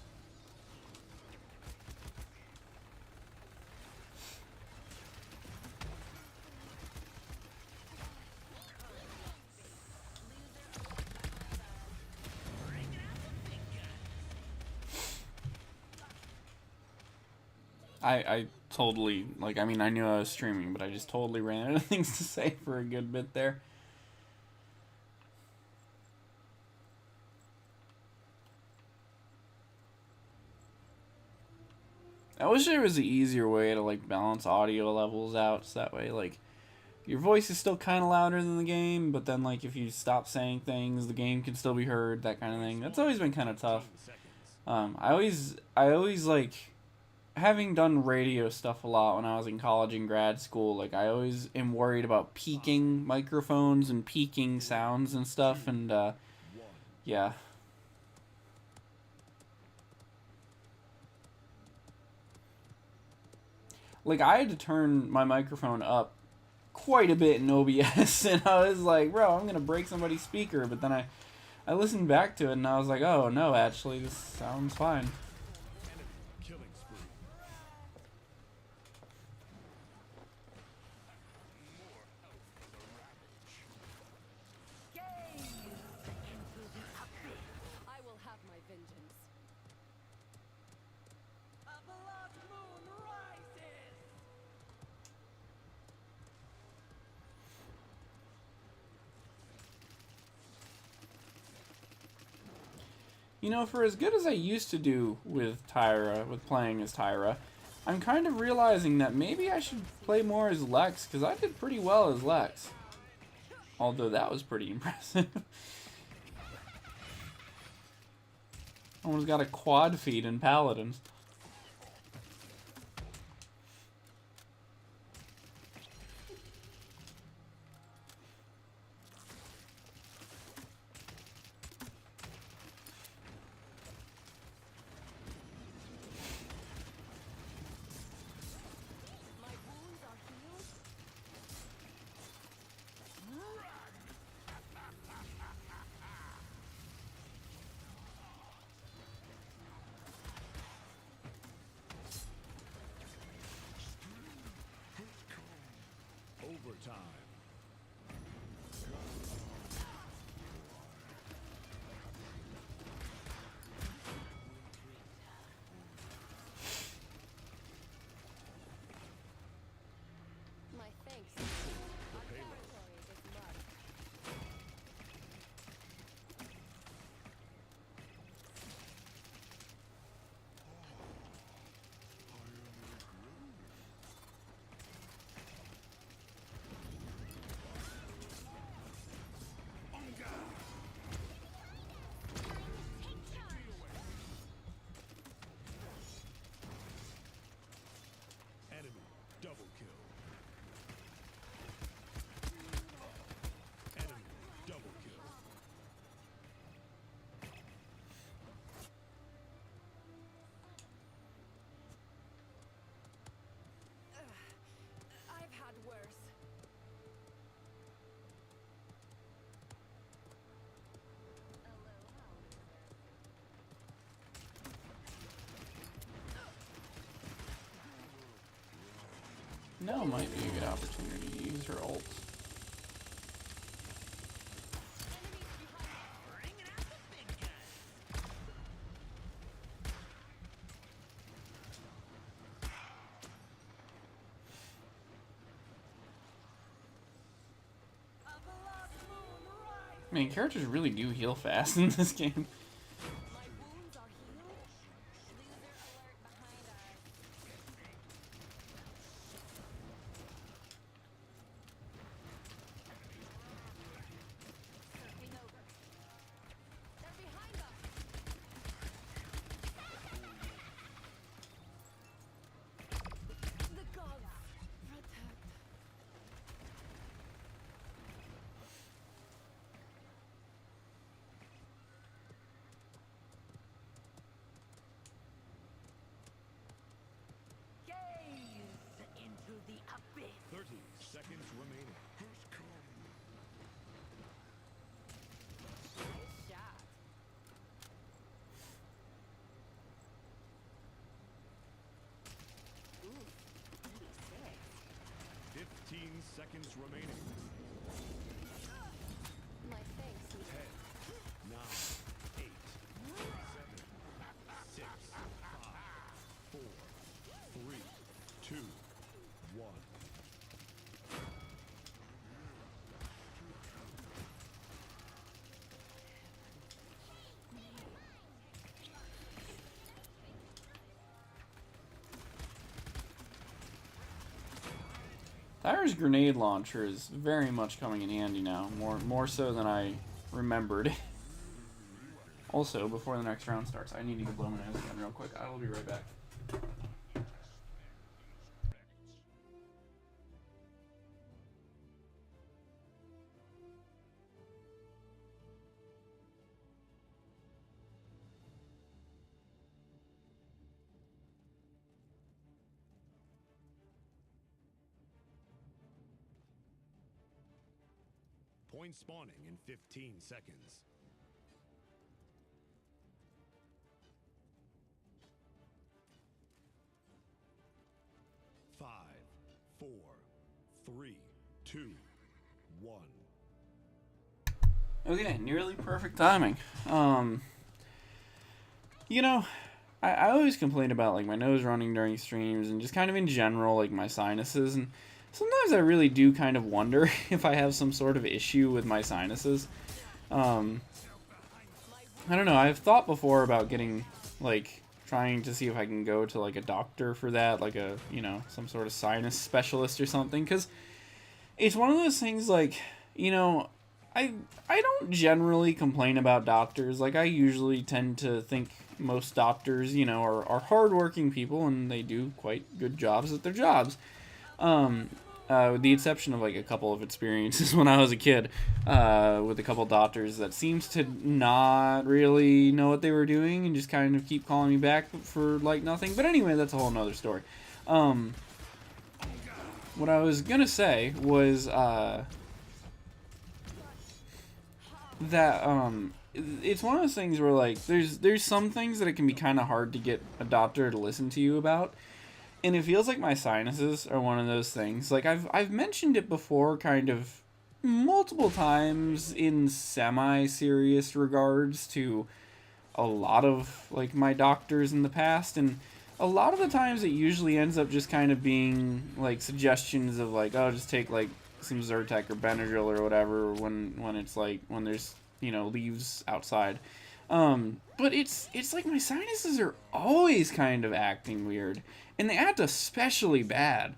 I totally, like, I mean, I knew I was streaming, but I just totally ran out of things to say for a good bit there. I wish there was an easier way to, like, balance audio levels out, so that way, like, your voice is still kind of louder than the game, but then, like, if you stop saying things, the game can still be heard, that kind of thing. That's always been kind of tough. I always, like, having done radio stuff a lot when I was in college and grad school, like, I always am worried about peaking microphones and peaking sounds and stuff, and, yeah. Like, I had to turn my microphone up quite a bit in OBS, and I was like, bro, I'm gonna break somebody's speaker, but then I listened back to it, and I was like, oh, no, actually, this sounds fine. Killing spree. I will have my vengeance. A blood moon rises! You know, for as good as I used to do with Tyra, with playing as Tyra, I'm kind of realizing that maybe I should play more as Lex, because I did pretty well as Lex. Although that was pretty impressive. Almost got a quad feed in Paladins. My wounds are healed. Overtime. My thanks. Our territory is mud. Now might be a good opportunity to use her ult. I mean, characters really do heal fast in this game. My wounds are healed. Loser alert behind us. Surfing over. They're behind us. The gods protect. Gaze into the abyss. 30 seconds remaining. Nice shot. Ooh, 36. 15 seconds remaining. My thanks, 10, leader. 9, 8, 7, 6, 5, 4, 3, 2, 1. Tyra's grenade launcher is very much coming in handy now, more so than I remembered. Also, before the next round starts, I need to go blow my nose again real quick. I will be right back. Point spawning in 15 seconds. Five, four, three, two, one. Okay, nearly perfect timing. You know, I always complain about like my nose running during streams and just kind of in general like my sinuses, and sometimes I really do kind of wonder if I have some sort of issue with my sinuses. I don't know, I've thought before about getting like trying to see if I can go to like a doctor for that, like a, you know, some sort of sinus specialist or something, cuz it's one of those things like, you know, I don't generally complain about doctors. Like, I usually tend to think most doctors, you know, are hardworking people and they do quite good jobs at their jobs. With the exception of like a couple of experiences when I was a kid, with a couple doctors that seems to not really know what they were doing and just kind of keep calling me back for like nothing. But anyway, that's a whole nother story. What I was gonna say was, that it's one of those things where like there's some things that it can be kind of hard to get a doctor to listen to you about, and it feels like my sinuses are one of those things. Like I've mentioned it before, kind of multiple times in semi-serious regards to a lot of like my doctors in the past, and a lot of the times it usually ends up just kind of being like suggestions of like, oh, just take like some Zyrtec or Benadryl or whatever when it's like when there's, you know, leaves outside. But it's like my sinuses are always kind of acting weird, and they act especially bad.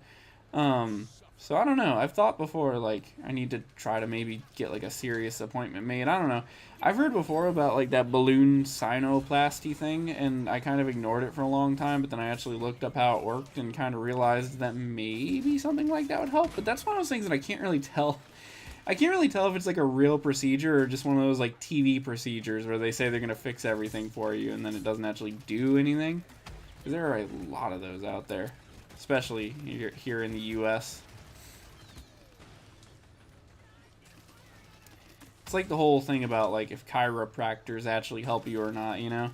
So I don't know. I've thought before like I need to try to maybe get like a serious appointment made. I don't know. I've heard before about like that balloon sinoplasty thing, and I kind of ignored it for a long time, but then I actually looked up how it worked and kind of realized that maybe something like that would help. But that's one of those things that I can't really tell. I can't really tell if it's like a real procedure or just one of those like TV procedures where they say they're going to fix everything for you and then it doesn't actually do anything. Because there are a lot of those out there, especially here in the US. It's like the whole thing about like if chiropractors actually help you or not, you know?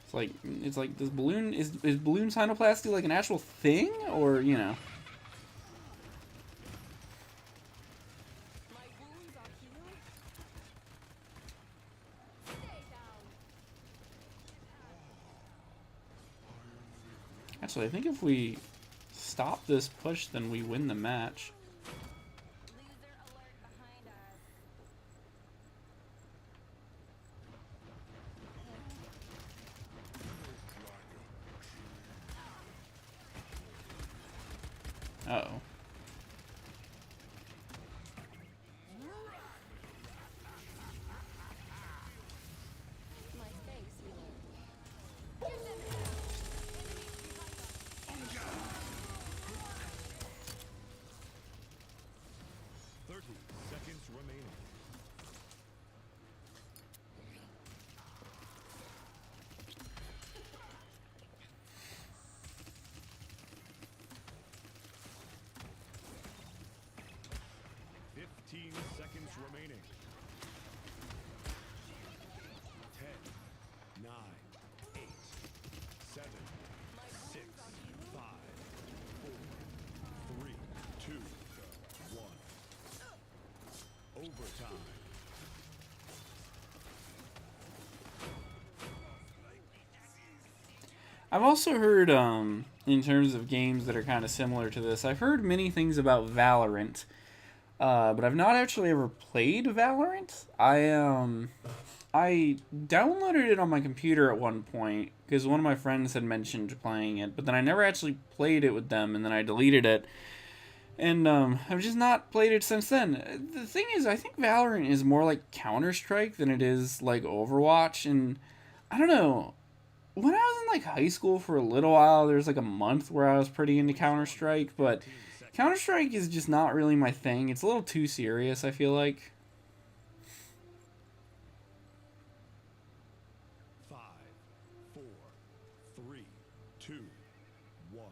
It's like does balloon is balloon sinoplasty like an actual thing, or, you know? Actually, I think if we stop this push, then we win the match. Loser alert behind us. Uh-oh. My thanks, healer. 30 seconds remaining. Fifteen seconds remaining. 10, 9, 8, 7, 6, 5, 4, 3, 2, 1. Overtime. I've also heard, in terms of games that are kind of similar to this, I've heard many things about Valorant, but I've not actually ever played Valorant. I downloaded it on my computer at one point because one of my friends had mentioned playing it, but then I never actually played it with them, and then I deleted it. And I've just not played it since then. The thing is, I think Valorant is more like Counter-Strike than it is like Overwatch, and I don't know. When I was in like high school for a little while, there was like a month where I was pretty into Counter-Strike, but Counter-Strike is just not really my thing. It's a little too serious, I feel like. 5, 4, 3, 2, 1.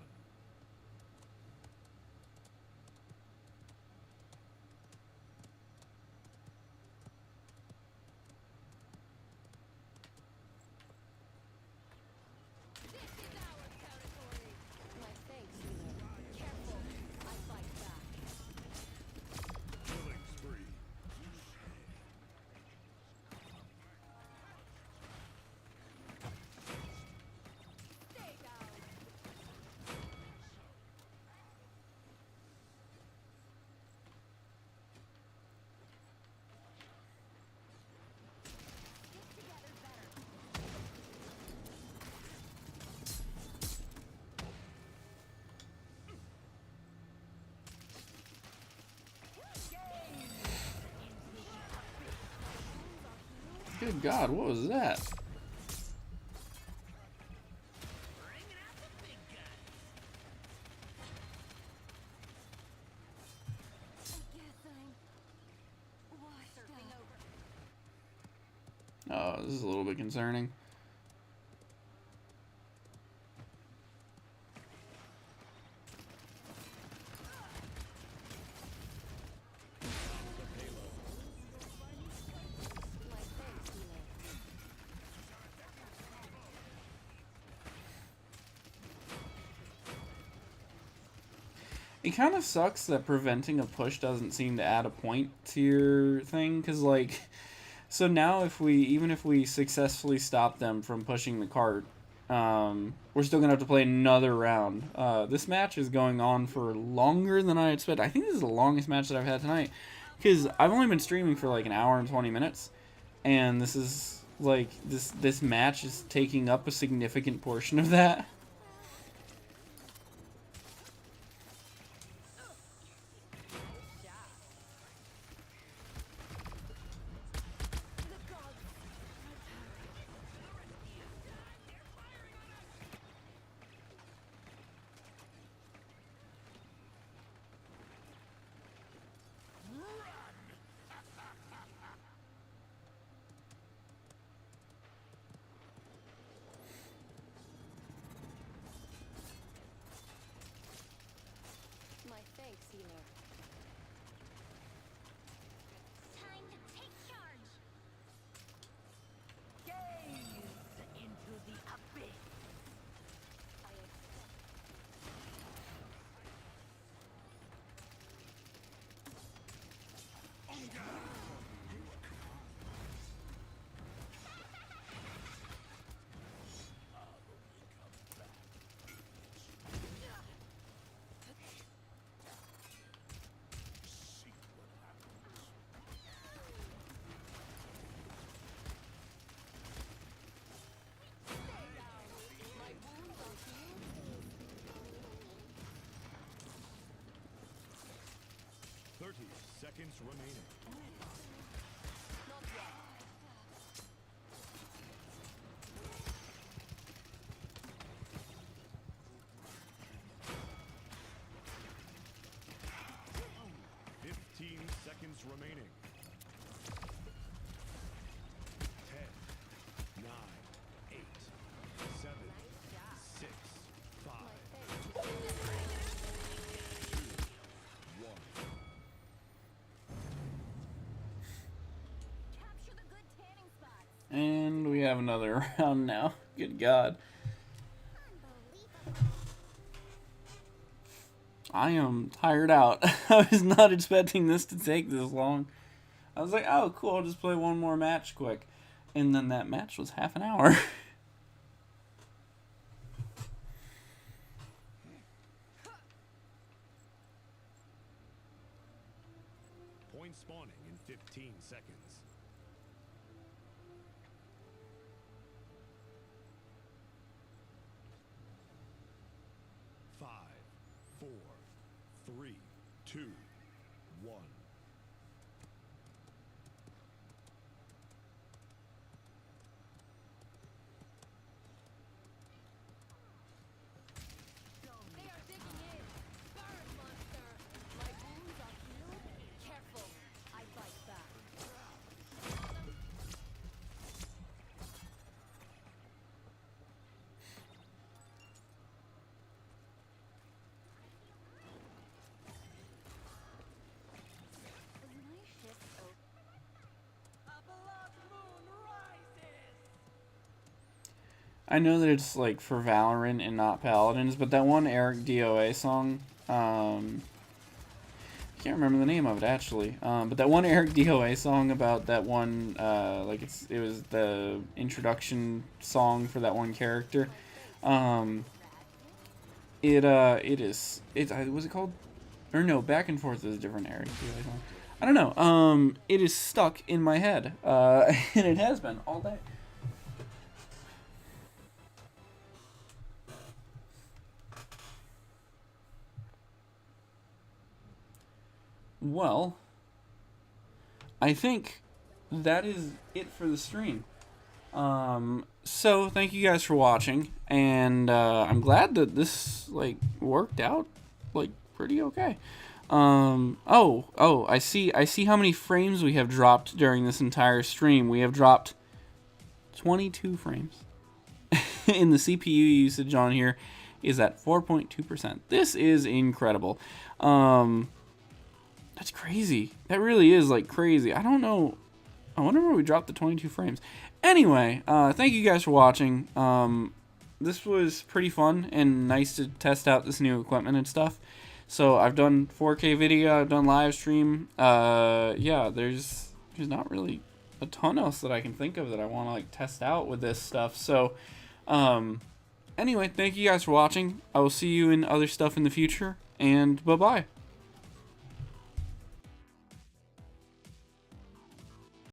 My thanks, healer. Careful. I fight back. Killing spree. Stay down. Good God, what was that? I guess I'm washed out. Oh, this is a little bit concerning. My thanks, healer. It kind of sucks that preventing a push doesn't seem to add a point to your thing, because, like, so now even if we successfully stop them from pushing the cart, we're still going to have to play another round. This match is going on for longer than I expected. I think this is the longest match that I've had tonight, because I've only been streaming for like an hour and 20 minutes, and this is, like, this match is taking up a significant portion of that. seconds remaining. Not yet. 15 seconds remaining. 10, 9, 8, 7, 6, 5, 2, 1. Capture the good tanning spots. And we have another round now. Good God. I am tired out. I was not expecting this to take this long. I was like, oh, cool, I'll just play one more match quick. And then that match was half an hour. Point spawning in 15 seconds. 5, 4, 3, 2, 1. They are digging in. Burn, monster. My wounds are healed. Careful. I bite back. Is my shift open? A beloved moon rises. I know that it's like for Valorant and not Paladins, but that one Eric DOA song, I can't remember the name of it actually, but that one Eric DOA song about that one, like it was the introduction song for that one character. Was it called? Or no, Back and Forth is a different Eric DOA song. I don't know. It is stuck in my head, and it has been all day. Well, I think that is it for the stream. So thank you guys for watching, and I'm glad that this like worked out like pretty okay. I see how many frames we have dropped during this entire stream. We have dropped 22 frames. In the CPU usage on here is at 4.2%. This is incredible. That's crazy. That really is like crazy. I don't know. I wonder where we dropped the 22 frames. Anyway, thank you guys for watching. This was pretty fun and nice to test out this new equipment and stuff. So I've done 4K video, I've done live stream. Yeah, there's not really a ton else that I can think of that I want to like test out with this stuff. So, anyway, thank you guys for watching. I will see you in other stuff in the future, and bye-bye.